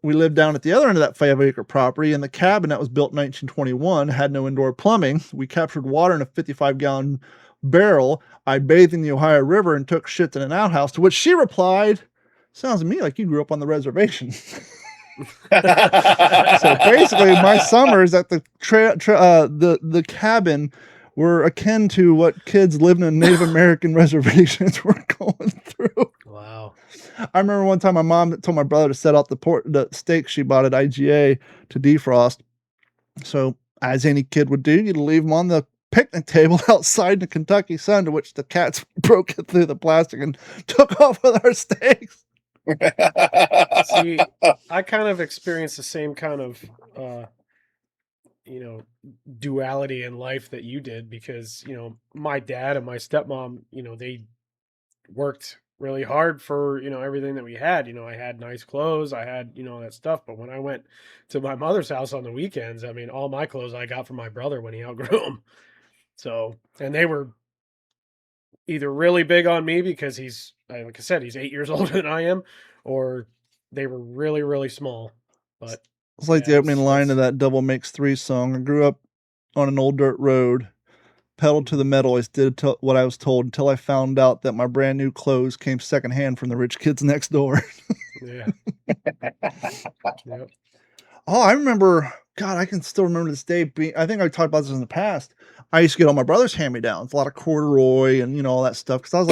S3: we lived down at the other end of that 5-acre property in the cabin that was built in 1921, had no indoor plumbing. We captured water in a 55-gallon barrel. I bathed in the Ohio River and took shits in an outhouse, to which she replied, sounds to me like you grew up on the reservation. So basically, my summers at the cabin were akin to what kids living in Native American reservations were going through.
S4: Wow.
S3: I remember one time my mom told my brother to set out the steaks she bought at IGA to defrost. So, as any kid would do, you'd leave them on the picnic table outside in the Kentucky sun, to which the cats broke it through the plastic and took off with our steaks.
S4: See, I kind of experienced the same kind of, duality in life that you did, because, my dad and my stepmom, they worked really hard for, everything that we had. I had nice clothes, I had, all that stuff. But when I went to my mother's house on the weekends, I mean, all my clothes I got from my brother when he outgrew them. So, and they were either really big on me because he's, like I said, he's 8 years older than I am, or they were really, really small. But
S3: it's like the opening line of that Double Makes Three song. I grew up on an old dirt road, pedal to the metal. I did what I was told until I found out that my brand new clothes came secondhand from the rich kids next door.
S4: Yeah. Yep.
S3: Oh, I remember. God, I can still remember this day. I think I talked about this in the past. I used to get all my brother's hand-me-downs, a lot of corduroy and, all that stuff. Because I was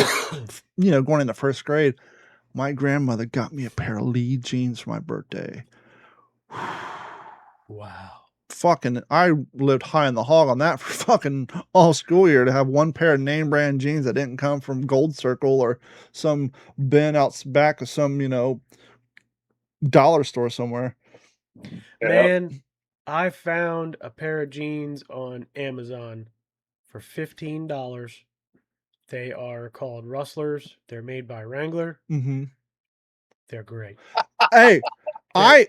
S3: like, going into first grade. My grandmother got me a pair of Lee jeans for my birthday.
S4: Wow.
S3: Fucking, I lived high in the hog on that for fucking all school year, to have one pair of name brand jeans that didn't come from Gold Circle or some bin out back of some, dollar store somewhere.
S4: Man, I found a pair of jeans on Amazon for $15. They are called Rustlers. They're made by Wrangler.
S3: Mm-hmm.
S4: They're great.
S3: Hey, I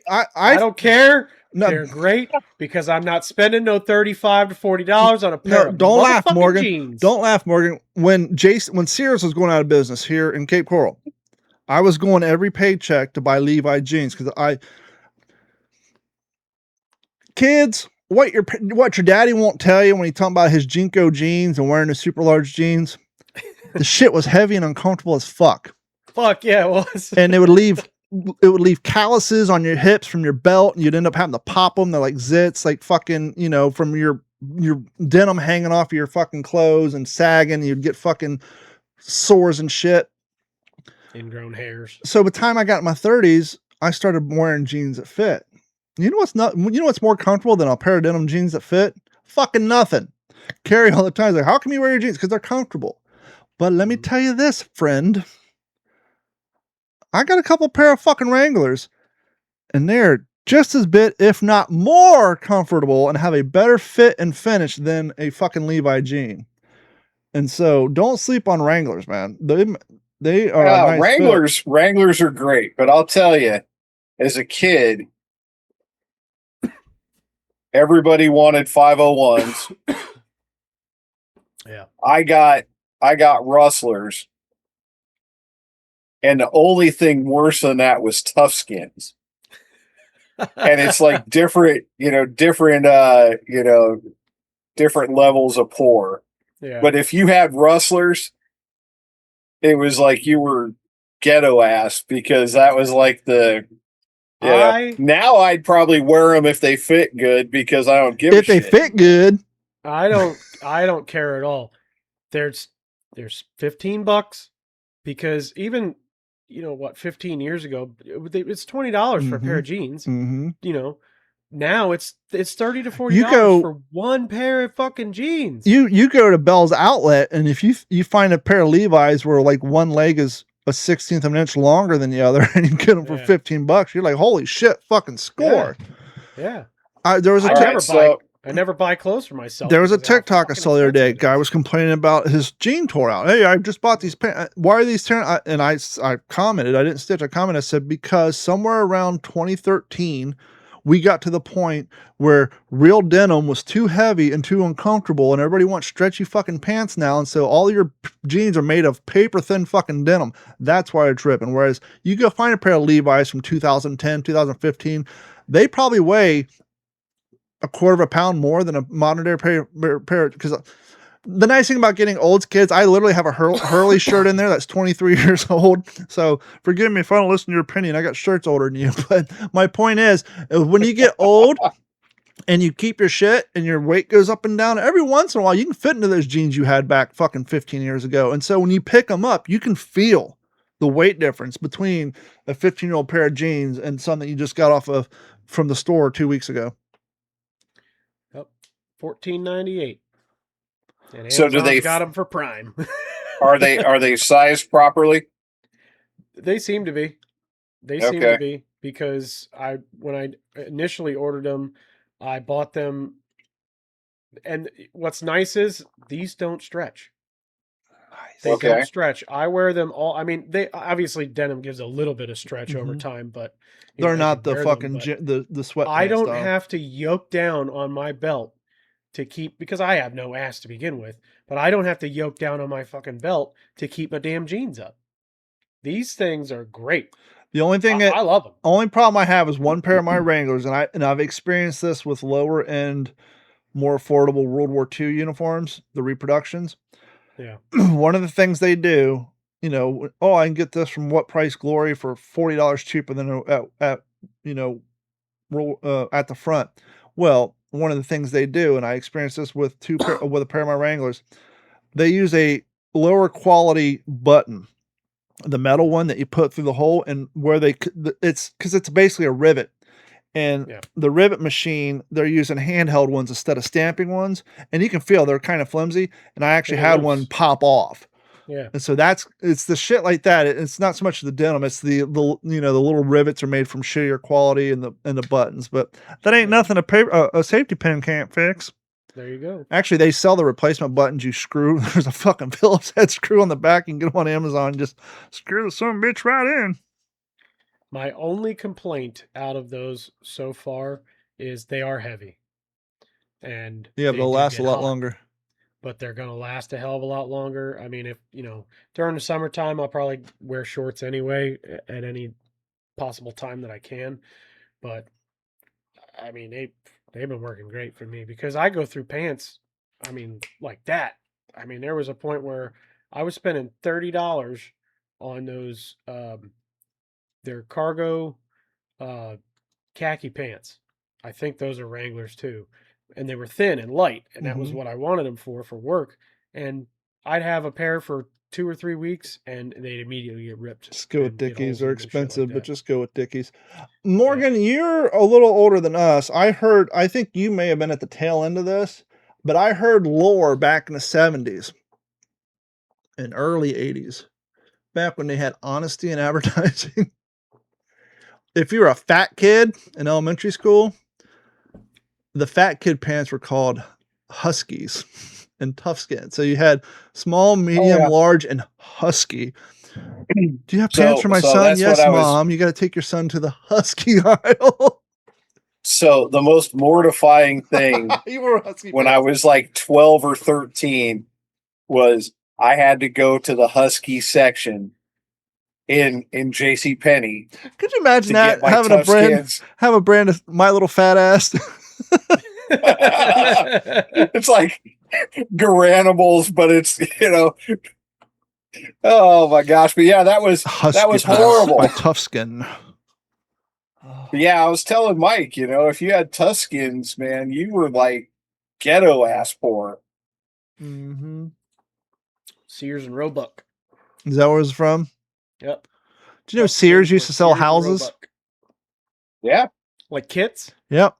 S4: don't care.
S3: No.
S4: They're great because I'm not spending no $35 to $40 on a pair of
S3: don't laugh, Morgan.
S4: jeans.
S3: Don't laugh, Morgan. When Sears was going out of business here in Cape Coral, I was going every paycheck to buy Levi jeans because kids, what your daddy won't tell you when he talking about his Jinko jeans and wearing the super large jeans. The shit was heavy and uncomfortable as fuck.
S4: Fuck yeah, it was.
S3: And it would leave calluses on your hips from your belt, and you'd end up having to pop them. They're like zits, like fucking, from your denim hanging off your fucking clothes and sagging. You'd get fucking sores and shit.
S4: Ingrown hairs.
S3: So by the time I got in my 30s, I started wearing jeans that fit. You know what's more comfortable than a pair of denim jeans that fit? Fucking nothing. Carrie all the time is like, how come you wear your jeans? Because they're comfortable. But let me tell you this, friend. I got a couple pair of fucking Wranglers, and they're just as bit, if not more comfortable, and have a better fit and finish than a fucking Levi jean. And so don't sleep on Wranglers, man. They are a nice
S5: Wranglers.
S3: fit.
S5: Wranglers are great, but I'll tell you, as a kid, everybody wanted 501s.
S4: Yeah.
S5: I got Rustlers. And the only thing worse than that was Tough Skins. And it's like different levels of poor.
S4: Yeah.
S5: But if you had Rustlers, it was like you were ghetto ass, because that was like now I'd probably wear them if they fit good, because I don't give a shit.
S3: If they fit good.
S4: I don't care at all. There's $15, because even 15 years ago, it's $20 for a pair of jeans. Now it's $30 to $40 for one pair of fucking jeans.
S3: You go to Bell's Outlet, and if you find a pair of Levi's where like one leg is a 1/16 of an inch longer than the other, and you get them for $15, you're like, holy shit, fucking score.
S4: Yeah.
S3: There was
S4: I never buy clothes for myself.
S3: There was a TikTok I saw the other day. Guy was complaining about his jean tore out. Hey, I just bought these pants. Why are these tearing? And I commented. I didn't stitch. I commented. I said, because somewhere around 2013, we got to the point where real denim was too heavy and too uncomfortable, and everybody wants stretchy fucking pants now. And so all your jeans are made of paper thin fucking denim. That's why they're tripping. Whereas you go find a pair of Levi's from 2010, 2015, they probably weigh a quarter of a pound more than a modern day pair. Because the nice thing about getting old kids, I literally have a Hurley shirt in there that's 23 years old. So forgive me if I don't listen to your opinion. I got shirts older than you. But my point is, when you get old and you keep your shit and your weight goes up and down, every once in a while you can fit into those jeans you had back fucking 15 years ago. And so when you pick them up, you can feel the weight difference between a 15-year-old pair of jeans and something you just got off from the store 2 weeks ago.
S4: $14.98. And
S5: so do they
S4: got them for Prime?
S5: Are they sized properly?
S4: They seem to be. They seem to be, because when I initially ordered them, I bought them, and what's nice is these don't stretch. They don't stretch. I wear them all. I mean, they obviously, denim gives a little bit of stretch over time, but
S3: they're not the fucking the sweat.
S4: I don't have to yoke down on my belt to keep, because I have no ass to begin with, but I don't have to yoke down on my fucking belt to keep my damn jeans up. These things are great.
S3: The only thing
S4: I love them.
S3: Only problem I have is one pair of my Wranglers, and I've experienced this with lower end, more affordable World War II uniforms, the reproductions.
S4: Yeah.
S3: One of the things they do, I can get this from What Price Glory for $40 cheaper than at the front. Well, one of the things they do, and I experienced this with a pair of my Wranglers, they use a lower quality button, the metal one that you put through the hole, and where it's because it's basically a rivet. And the rivet machine, they're using handheld ones instead of stamping ones, and you can feel they're kind of flimsy. And I actually had one pop off.
S4: Yeah.
S3: And so it's the shit like that. It's not so much the denim. It's the little rivets are made from shittier quality and the buttons, but that ain't nothing a safety pin can't fix.
S4: There you go.
S3: Actually, they sell the replacement buttons you screw. There's a fucking Phillips head screw on the back. You can get them on Amazon and just screw the son of a bitch right in.
S4: My only complaint out of those so far is they are heavy. And
S3: they'll last a lot longer.
S4: But they're going to last a hell of a lot longer. I mean, if, during the summertime, I'll probably wear shorts anyway at any possible time that I can. But I mean, they've been working great for me, because I go through pants, I mean, like that. I mean, there was a point where I was spending $30 on those, their cargo khaki pants. I think those are Wranglers too. And they were thin and light, and that was what I wanted them for work. And I'd have a pair for 2 or 3 weeks, and they immediately get ripped.
S3: Just go with
S4: and get
S3: Dickies.
S4: holes
S3: They're
S4: in and shit
S3: expensive,
S4: like
S3: but
S4: that.
S3: just go with Dickies. Morgan, you're a little older than us. I think you may have been at the tail end of this, but I heard lore back in the 70s and early 80s, back when they had honesty in advertising. If you were a fat kid in elementary school, the fat kid pants were called Huskies and Tough Skin. So you had small, medium, large, and husky. Do you have pants for my son? Yes, Mom. You got to take your son to the husky aisle.
S5: So the most mortifying thing when I was like 12 or 13 was I had to go to the husky section in JCPenney.
S3: Could you imagine that, having a brand of My Little Fat Ass?
S5: It's like Garanimals, but it's, oh my gosh. But yeah, that was horrible.
S3: By Tough Skin.
S5: Yeah, I was telling Mike, if you had Tuskins, man, you were like ghetto ass poor.
S3: Mm-hmm.
S4: Sears and Roebuck.
S3: Is that where it's from?
S4: Yep.
S3: Do you know Sears used to sell houses?
S5: Yeah.
S4: Like kits?
S3: Yep.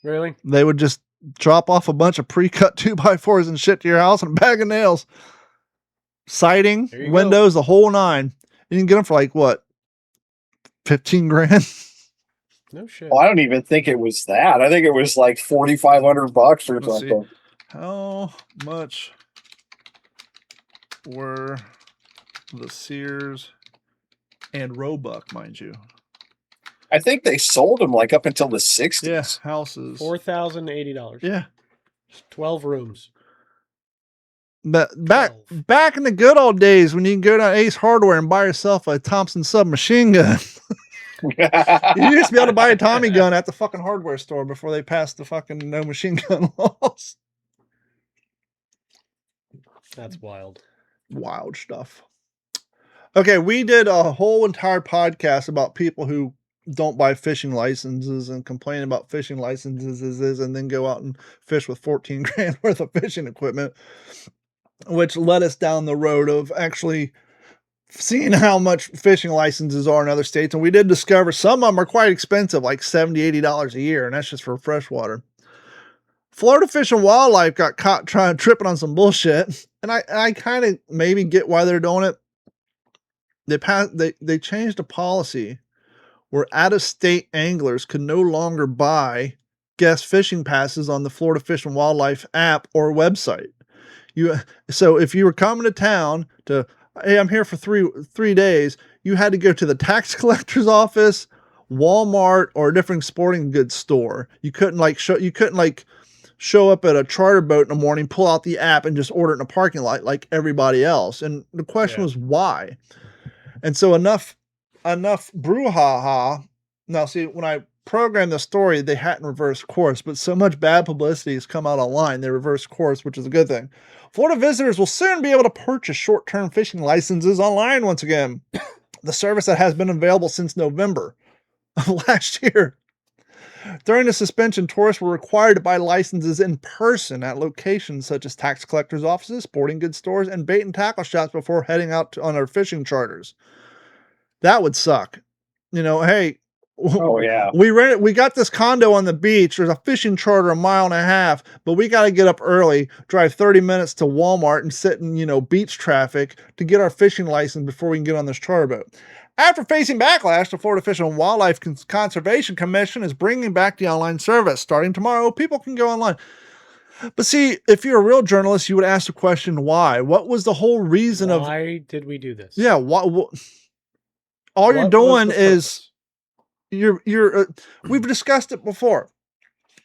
S4: Really?
S3: They would just drop off a bunch of pre-cut 2x4s and shit to your house and a bag of nails. Siding, windows, the whole nine. You can get them for like what? 15 grand?
S4: No shit.
S5: Well, I don't even think it was that. I think it was like $4,500 or something.
S3: How much were the Sears and Roebuck, mind you?
S5: I think they sold them like up until the 60s.
S3: Yeah, houses.
S4: $4,080.
S3: Yeah.
S4: 12 rooms.
S3: But back in the good old days when you can go down Ace Hardware and buy yourself a Thompson submachine gun. You used to be able to buy a Tommy gun at the fucking hardware store before they passed the fucking no machine gun laws.
S4: That's wild.
S3: Wild stuff. Okay, we did a whole entire podcast about people who don't buy fishing licenses and complain about fishing licenses and then go out and fish with 14 grand worth of fishing equipment, which led us down the road of actually seeing how much fishing licenses are in other states. And we did discover some of them are quite expensive, like $70, $80 a year. And that's just for freshwater. Florida Fish and Wildlife got caught tripping on some bullshit. And I kind of maybe get why they're doing it. They changed a policy where out-of-state anglers could no longer buy guest fishing passes on the Florida Fish and Wildlife app or website. So if you were coming to town to, hey, I'm here for three days, you had to go to the tax collector's office, Walmart, or a different sporting goods store. You couldn't show up at a charter boat in the morning, pull out the app, and just order it in a parking lot like everybody else. And the question was why. And so enough brouhaha. Now, see, when I programmed the story, they hadn't reversed course, but so much bad publicity has come out online, they reversed course, which is a good thing. Florida visitors will soon be able to purchase short-term fishing licenses online once again. The service that has been available since November of last year. During the suspension, tourists were required to buy licenses in person at locations such as tax collectors' offices, sporting goods stores, and bait and tackle shops before heading out on our fishing charters. That would suck. Hey,
S5: oh yeah,
S3: we got this condo on the beach. There's a fishing charter 1.5 miles, but we got to get up early, drive 30 minutes to Walmart and sit in, beach traffic to get our fishing license before we can get on this charter boat. After facing backlash, the Florida Fish and Wildlife Conservation Commission is bringing back the online service. Starting tomorrow, people can go online. But see, if you're a real journalist, you would ask the question, why? What was the whole reason of...
S4: Why did we do this?
S3: Yeah, all you're doing is... We've discussed it before.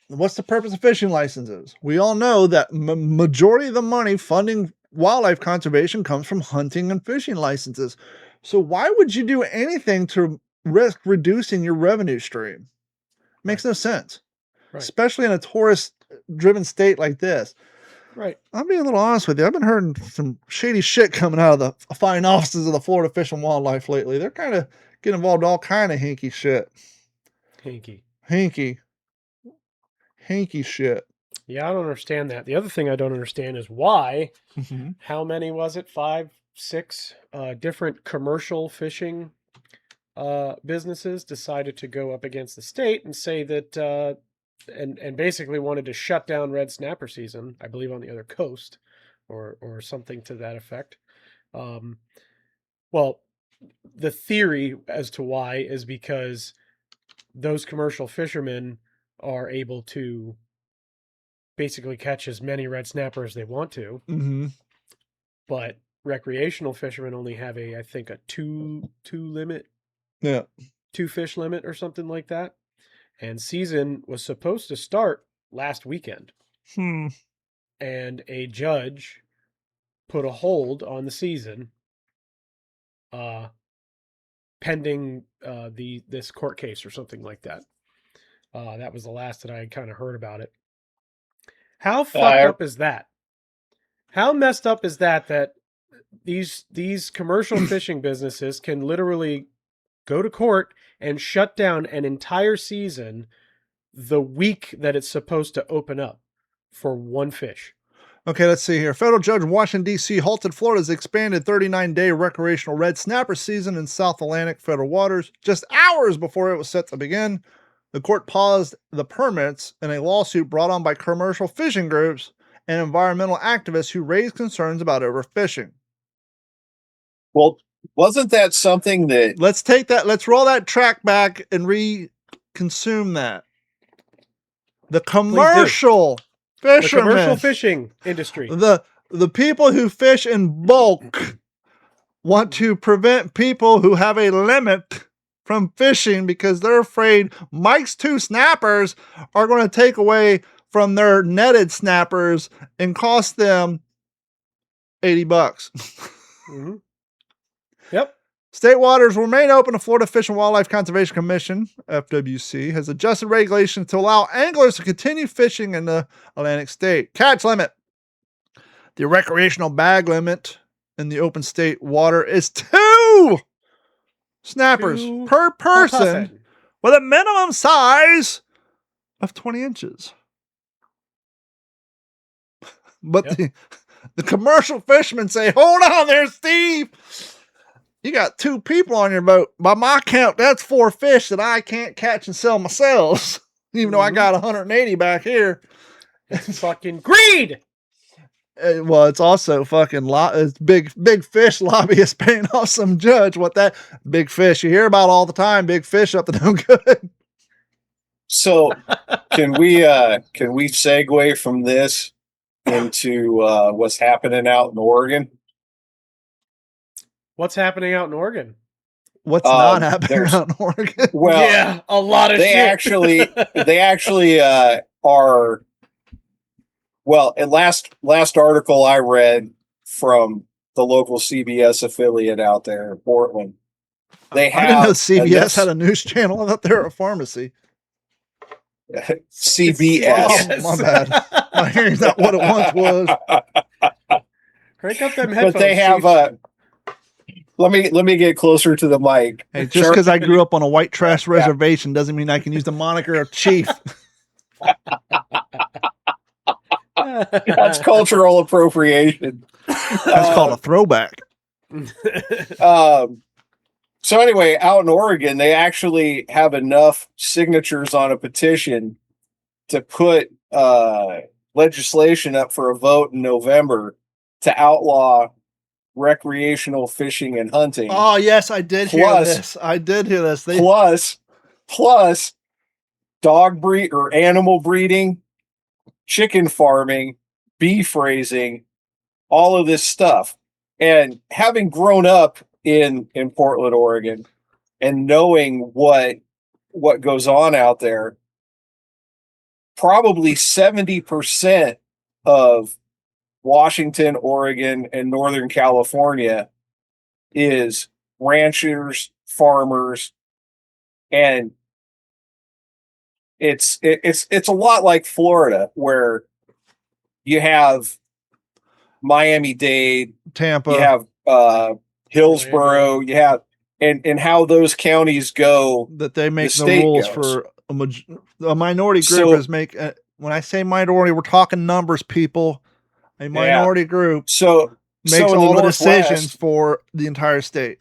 S3: What's the purpose of fishing licenses? We all know that majority of the money funding wildlife conservation comes from hunting and fishing licenses. So why would you do anything to risk reducing your revenue stream? Makes no sense. Right. Especially in a tourist-driven state like this.
S4: Right.
S3: I'll be a little honest with you. I've been hearing some shady shit coming out of the fine offices of the Florida Fish and Wildlife lately. They're kind of getting involved in all kind of hinky shit. Hinky shit.
S4: Yeah, I don't understand that. The other thing I don't understand is why, how many was it? 5 6 different commercial fishing businesses decided to go up against the state and say that and basically wanted to shut down red snapper season, I believe on the other coast or something to that effect. Well, the theory as to why is because those commercial fishermen are able to basically catch as many red snapper as they want to.
S3: Mm-hmm.
S4: But recreational fishermen only have I think a two limit.
S3: Yeah.
S4: 2 fish limit or something like that. And season was supposed to start last weekend. And a judge put a hold on the season pending this court case or something like that. That was the last that I had kind of heard about it. How fucked up is that? How messed up is that these commercial fishing businesses can literally go to court and shut down an entire season the week that it's supposed to open up for one fish?
S3: Okay, let's see here. Federal judge in Washington, D.C. halted Florida's expanded 39-day recreational red snapper season in South Atlantic federal waters just hours before it was set to begin. The court paused the permits in a lawsuit brought on by commercial fishing groups and environmental activists who raised concerns about overfishing.
S5: Well, wasn't that something that...
S3: Let's roll that track back and consume that. The commercial fishermen,
S4: the commercial fishing industry,
S3: the people who fish in bulk want to prevent people who have a limit from fishing because they're afraid Mike's 2 snappers are going to take away from their netted snappers and cost them $80.
S4: Mm-hmm. Yep.
S3: State waters remain open. The Florida Fish and Wildlife Conservation Commission, FWC, has adjusted regulations to allow anglers to continue fishing in the Atlantic state. Catch limit. The recreational bag limit in the open state water is 2 snappers per person with a minimum size of 20 inches. But the commercial fishermen say, hold on there, Steve. You got 2 people on your boat. By my count, that's 4 fish that I can't catch and sell myself. Even though I got 180 back here.
S4: It's fucking greed.
S3: Well, it's also fucking it's big fish lobbyists paying off some judge. What that big fish you hear about all the time? Big fish up to no good.
S5: So can we segue from this into what's happening out in Oregon?
S4: What's happening out in Oregon?
S3: What's not happening out in Oregon?
S5: Well,
S4: yeah, a lot of shit.
S5: They actually are. Well, in last article I read from the local CBS affiliate out there in Portland, I didn't
S3: know CBS had a news channel. I thought they were a pharmacy.
S5: CBS.
S3: Oh, my bad. My hearing's not what it once was.
S4: Crank up them headphones.
S5: But they have let me get closer to the mic.
S3: Hey, just because I grew up on a white trash reservation doesn't mean I can use the moniker of chief.
S5: That's cultural appropriation.
S3: That's called a throwback.
S5: So anyway, out in Oregon, they actually have enough signatures on a petition to put legislation up for a vote in November to outlaw recreational fishing and hunting.
S3: Oh, yes, I did hear this. I did hear this.
S5: Plus dog breed or animal breeding, chicken farming, beef raising, all of this stuff. And having grown up in Portland, Oregon, and knowing what goes on out there, probably 70% of Washington, Oregon, and Northern California is ranchers, farmers, and it's a lot like Florida, where you have Miami-Dade,
S3: Tampa,
S5: you have Hillsborough, you have and how those counties go.
S3: That they make the rules for a minority group is make. When I say minority, we're talking numbers, people. A minority group.
S5: So
S3: makes all the decisions for the entire state.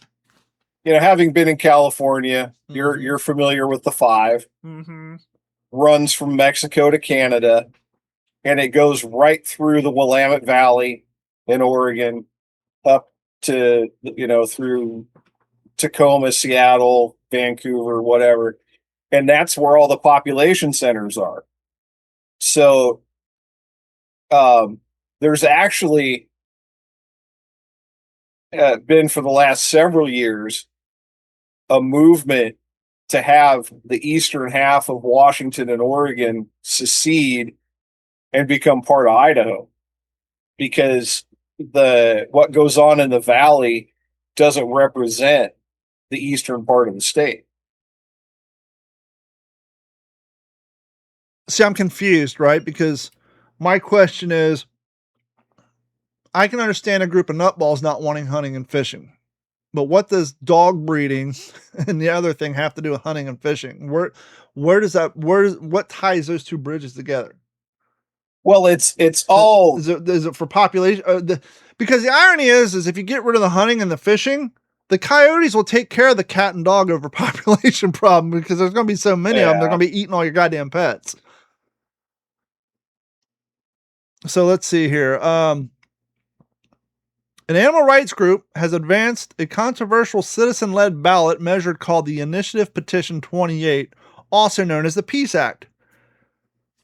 S5: Having been in California, you're familiar with the 5. Runs from Mexico to Canada, and it goes right through the Willamette Valley in Oregon, up to through Tacoma, Seattle, Vancouver, whatever, and that's where all the population centers are. So, there's actually been for the last several years a movement to have the eastern half of Washington and Oregon secede and become part of Idaho, because what goes on in the valley doesn't represent the eastern part of the state.
S3: See, I'm confused, right? Because my question is, I can understand a group of nutballs not wanting hunting and fishing, but what does dog breeding and the other thing have to do with hunting and fishing? What ties those two bridges together?
S5: Well, it's all.
S3: Is it for population? Because the irony is if you get rid of the hunting and the fishing, the coyotes will take care of the cat and dog overpopulation problem, because there's going to be so many of them, they're going to be eating all your goddamn pets. So let's see here. An animal rights group has advanced a controversial citizen-led ballot measure called the Initiative Petition 28, also known as the Peace Act.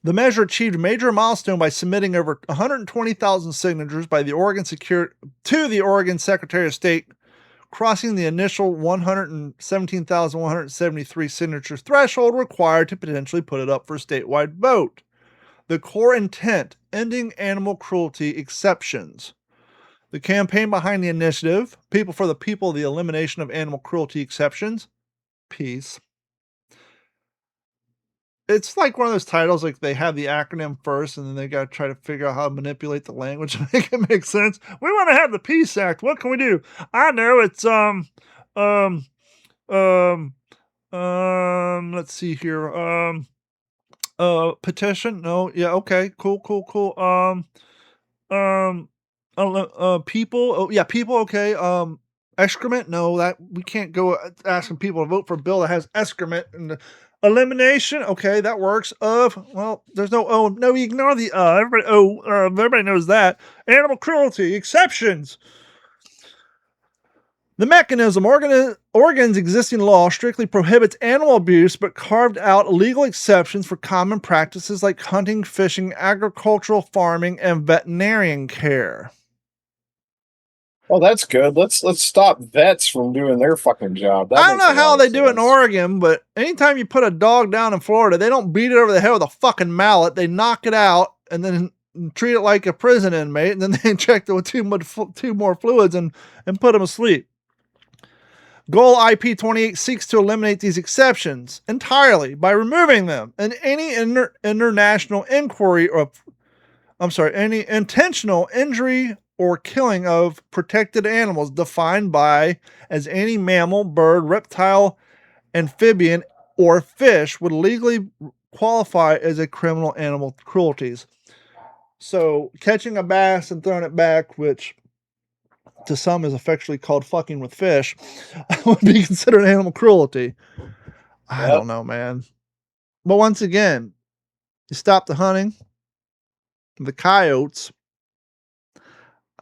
S3: The measure achieved a major milestone by submitting over 120,000 signatures by the Oregon to the Oregon Secretary of State, crossing the initial 117,173 signatures threshold required to potentially put it up for a statewide vote. The core intent: ending animal cruelty exceptions. The campaign behind the initiative, People for the People, the Elimination of Animal Cruelty Exceptions, PEACE. It's like one of those titles, like they have the acronym first and then they got to try to figure out how to manipulate the language to make it make sense. We want to have the Peace Act. What can we do? I know it's, let's see here. Petition. No. Yeah. Okay. Cool. People. Oh yeah. People. Okay. Excrement. No, that we can't go asking people to vote for a bill that has excrement. And elimination. Okay, that works. Well, there's no O. No, you ignore the everybody. Everybody knows that. Animal cruelty exceptions. The mechanism: Oregon's existing law strictly prohibits animal abuse, but carved out legal exceptions for common practices like hunting, fishing, agricultural farming, and veterinarian care.
S5: Well, that's good. Let's stop vets from doing their fucking job.
S3: I don't know how they do it in Oregon, but anytime you put a dog down in Florida, they don't beat it over the head with a fucking mallet. They knock it out and then treat it like a prison inmate, and then they inject it with two more fluids and put them asleep. Goal IP28 seeks to eliminate these exceptions entirely by removing them, and any international inquiry any intentional injury or killing of protected animals defined as any mammal, bird, reptile, amphibian, or fish would legally qualify as a criminal animal cruelties. So catching a bass and throwing it back, which to some is affectionately called fucking with fish, would be considered animal cruelty. I don't know, man. But once again, you stop the hunting, the coyotes.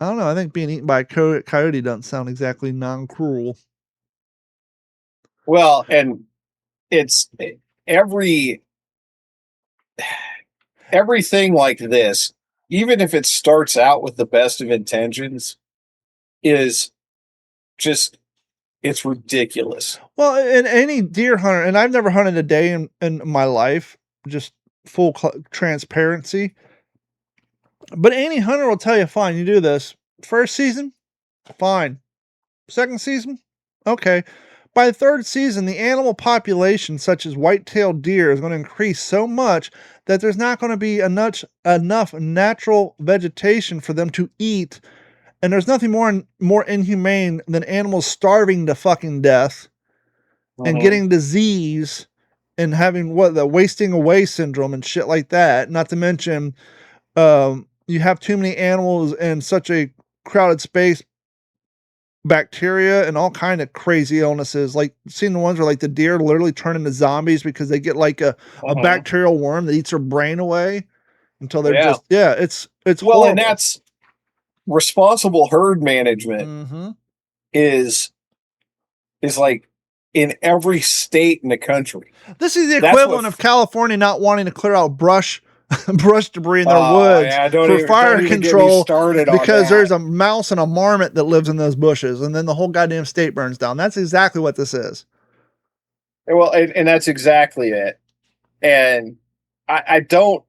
S3: I don't know. I think being eaten by a coyote doesn't sound exactly non-cruel.
S5: Well, and it's everything like this, even if it starts out with the best of intentions, is just, it's ridiculous.
S3: Well, in any deer hunter, and I've never hunted a day in my life, just full transparency. But any hunter will tell you, fine, you do this. First season, fine. Second season, okay. By the third season, the animal population, such as white-tailed deer, is going to increase so much that there's not going to be enough natural vegetation for them to eat. And there's nothing more inhumane than animals starving to fucking death and getting disease and having the wasting away syndrome and shit like that. Not to mention, you have too many animals in such a crowded space bacteria and all kind of crazy illnesses. Like seeing the ones where like the deer literally turn into zombies because they get like a bacterial worm that eats their brain away until they're it's
S5: well,
S3: horrible.
S5: and that's responsible herd management is like in every state in the country.
S3: This is the equivalent of California not wanting to clear out brush debris in their woods for fire control because there's a mouse and a marmot that lives in those bushes, and then the whole goddamn state burns down. That's exactly what this is.
S5: Well, and that's exactly it. And I don't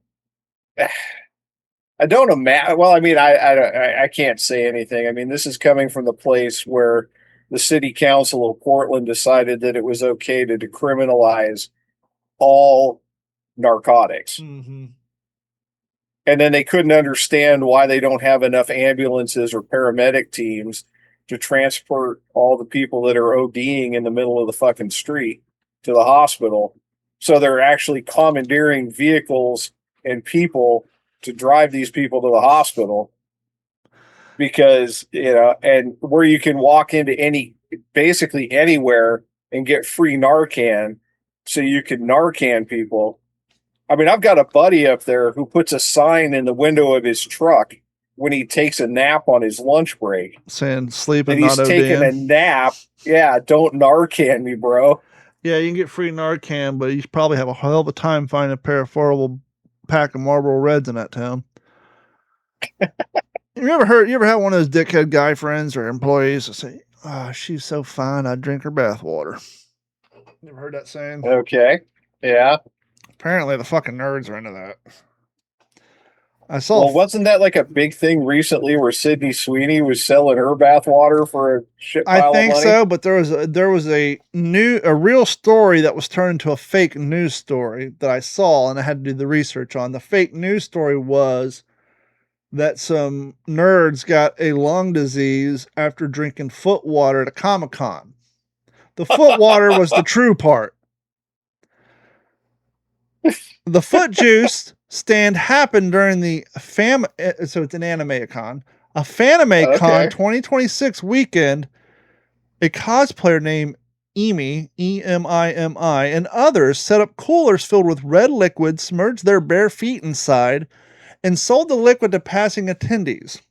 S5: imagine. Well, I mean, I can't say anything. I mean, this is coming from the place where the city council of Portland decided that it was okay to decriminalize all narcotics. And then they couldn't understand why they don't have enough ambulances or paramedic teams to transport all the people that are ODing in the middle of the fucking street to the hospital. So they're actually commandeering vehicles and people to drive these people to the hospital because, and where you can walk into basically anywhere and get free Narcan so you can Narcan people. I mean, I've got a buddy up there who puts a sign in the window of his truck when he takes a nap on his lunch break.
S3: Saying sleeping,
S5: he's taking a nap. Yeah, don't Narcan me, bro.
S3: Yeah, you can get free Narcan, but you probably have a hell of a time finding a pair of affordable pack of Marlboro Reds in that town. You ever had one of those dickhead guy friends or employees that say, "Oh, she's so fine, I'd drink her bathwater." Never heard that saying?
S5: Okay. Yeah.
S3: Apparently the fucking nerds are into that.
S5: Well, wasn't that like a big thing recently where Sydney Sweeney was selling her bathwater for a shit pile of money?
S3: I think so, but there was a real story that was turned into a fake news story that I saw and I had to do the research on. The fake news story was that some nerds got a lung disease after drinking foot water at a Comic-Con. The foot water was the true part. The foot juice stand happened during the so it's an Anime-con. A Fanime-con 2026 weekend. A cosplayer named Emi, E-M-I-M-I, and others set up coolers filled with red liquid, submerged their bare feet inside, and sold the liquid to passing attendees.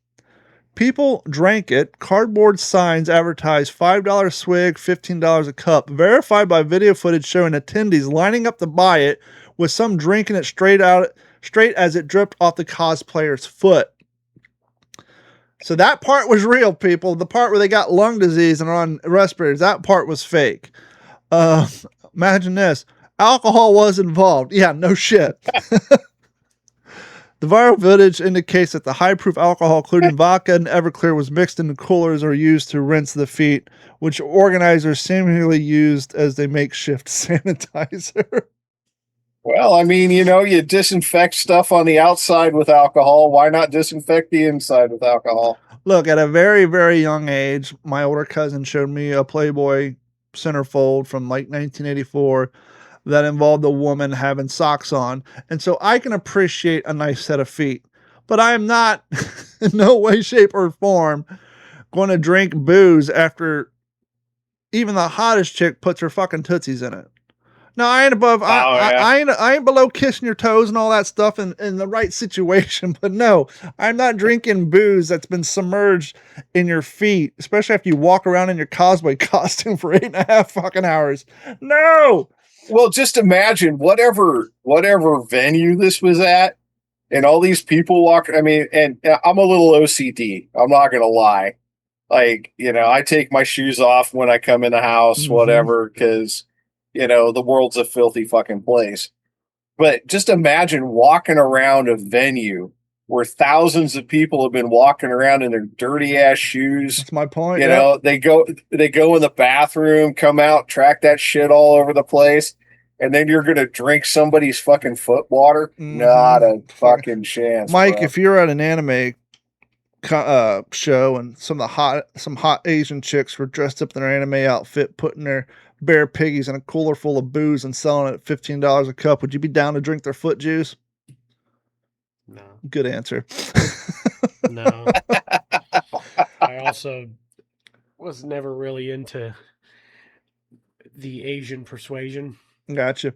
S3: People drank it. Cardboard signs advertised $5 swig, $15 a cup, verified by video footage showing attendees lining up to buy it, with some drinking it straight as it dripped off the cosplayer's foot. So that part was real, people. The part where they got lung disease and are on respirators, that part was fake. Imagine this. Alcohol was involved. Yeah, no shit. The viral footage indicates that the high-proof alcohol, including vodka and Everclear, was mixed into coolers or used to rinse the feet, which organizers seemingly used as they makeshift sanitizer.
S5: Well, I mean, you disinfect stuff on the outside with alcohol. Why not disinfect the inside with alcohol?
S3: Look, at a very, very young age, my older cousin showed me a Playboy centerfold from like 1984 that involved a woman having socks on. And so I can appreciate a nice set of feet, but I am not in no way, shape, or form going to drink booze after even the hottest chick puts her fucking tootsies in it. No, I ain't above. I ain't below kissing your toes and all that stuff in the right situation. But no, I'm not drinking booze that's been submerged in your feet, especially after you walk around in your cosplay costume for 8.5 fucking hours. No.
S5: Well, just imagine whatever venue this was at, and all these people walk. I mean, and I'm a little OCD. I'm not gonna lie. Like, I take my shoes off when I come in the house, whatever, because. The world's a filthy fucking place. But just imagine walking around a venue where thousands of people have been walking around in their dirty ass shoes.
S3: That's my point.
S5: They go in the bathroom, come out, track that shit all over the place, and then you're gonna drink somebody's fucking foot water? Not a fucking chance,
S3: Mike.
S5: bro.
S3: If you're at an anime show and some hot Asian chicks were dressed up in their anime outfit, putting their bare piggies in a cooler full of booze and selling it at $15 a cup, would you be down to drink their foot juice?
S4: No.
S3: Good answer.
S4: No. I also was never really into the Asian persuasion.
S3: Gotcha.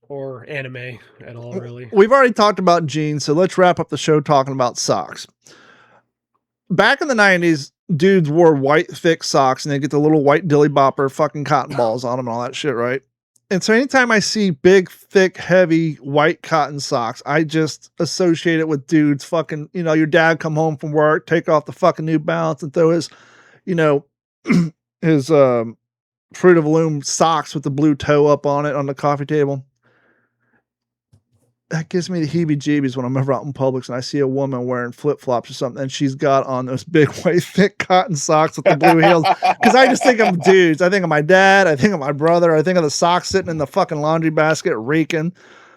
S4: Or anime at all, really.
S3: We've already talked about jeans, so let's wrap up the show talking about socks. Back in the 90s, dudes wore white, thick socks, and they get the little white dilly bopper fucking cotton balls on them and all that shit, right? And so anytime I see big, thick, heavy, white cotton socks, I just associate it with dudes fucking, your dad come home from work, take off the fucking New Balance and throw his, his Fruit of the Loom socks with the blue toe up on it on the coffee table. That gives me the heebie-jeebies when I'm ever out in Publix and I see a woman wearing flip-flops or something and she's got on those big white thick cotton socks with the blue heels. Because I just think of dudes. I think of my dad. I think of my brother. I think of the socks sitting in the fucking laundry basket reeking.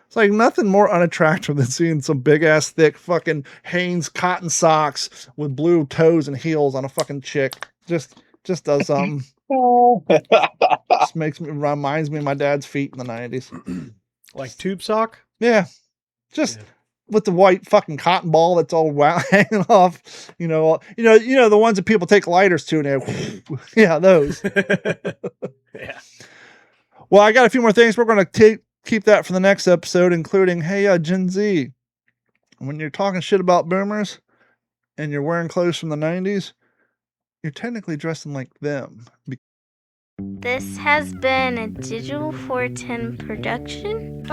S3: It's like nothing more unattractive than seeing some big-ass thick fucking Hanes cotton socks with blue toes and heels on a fucking chick. Just does something. Just reminds me of my dad's feet in the 90s.
S4: Like tube sock?
S3: Yeah. With the white fucking cotton ball that's all hanging off, the ones that people take lighters to and yeah, those.
S4: Yeah.
S3: Well, I got a few more things. We're going to keep that for the next episode, including, hey, Gen Z, when you're talking shit about boomers and you're wearing clothes from the 90s, you're technically dressing like them.
S7: This has been a Digital 410 production.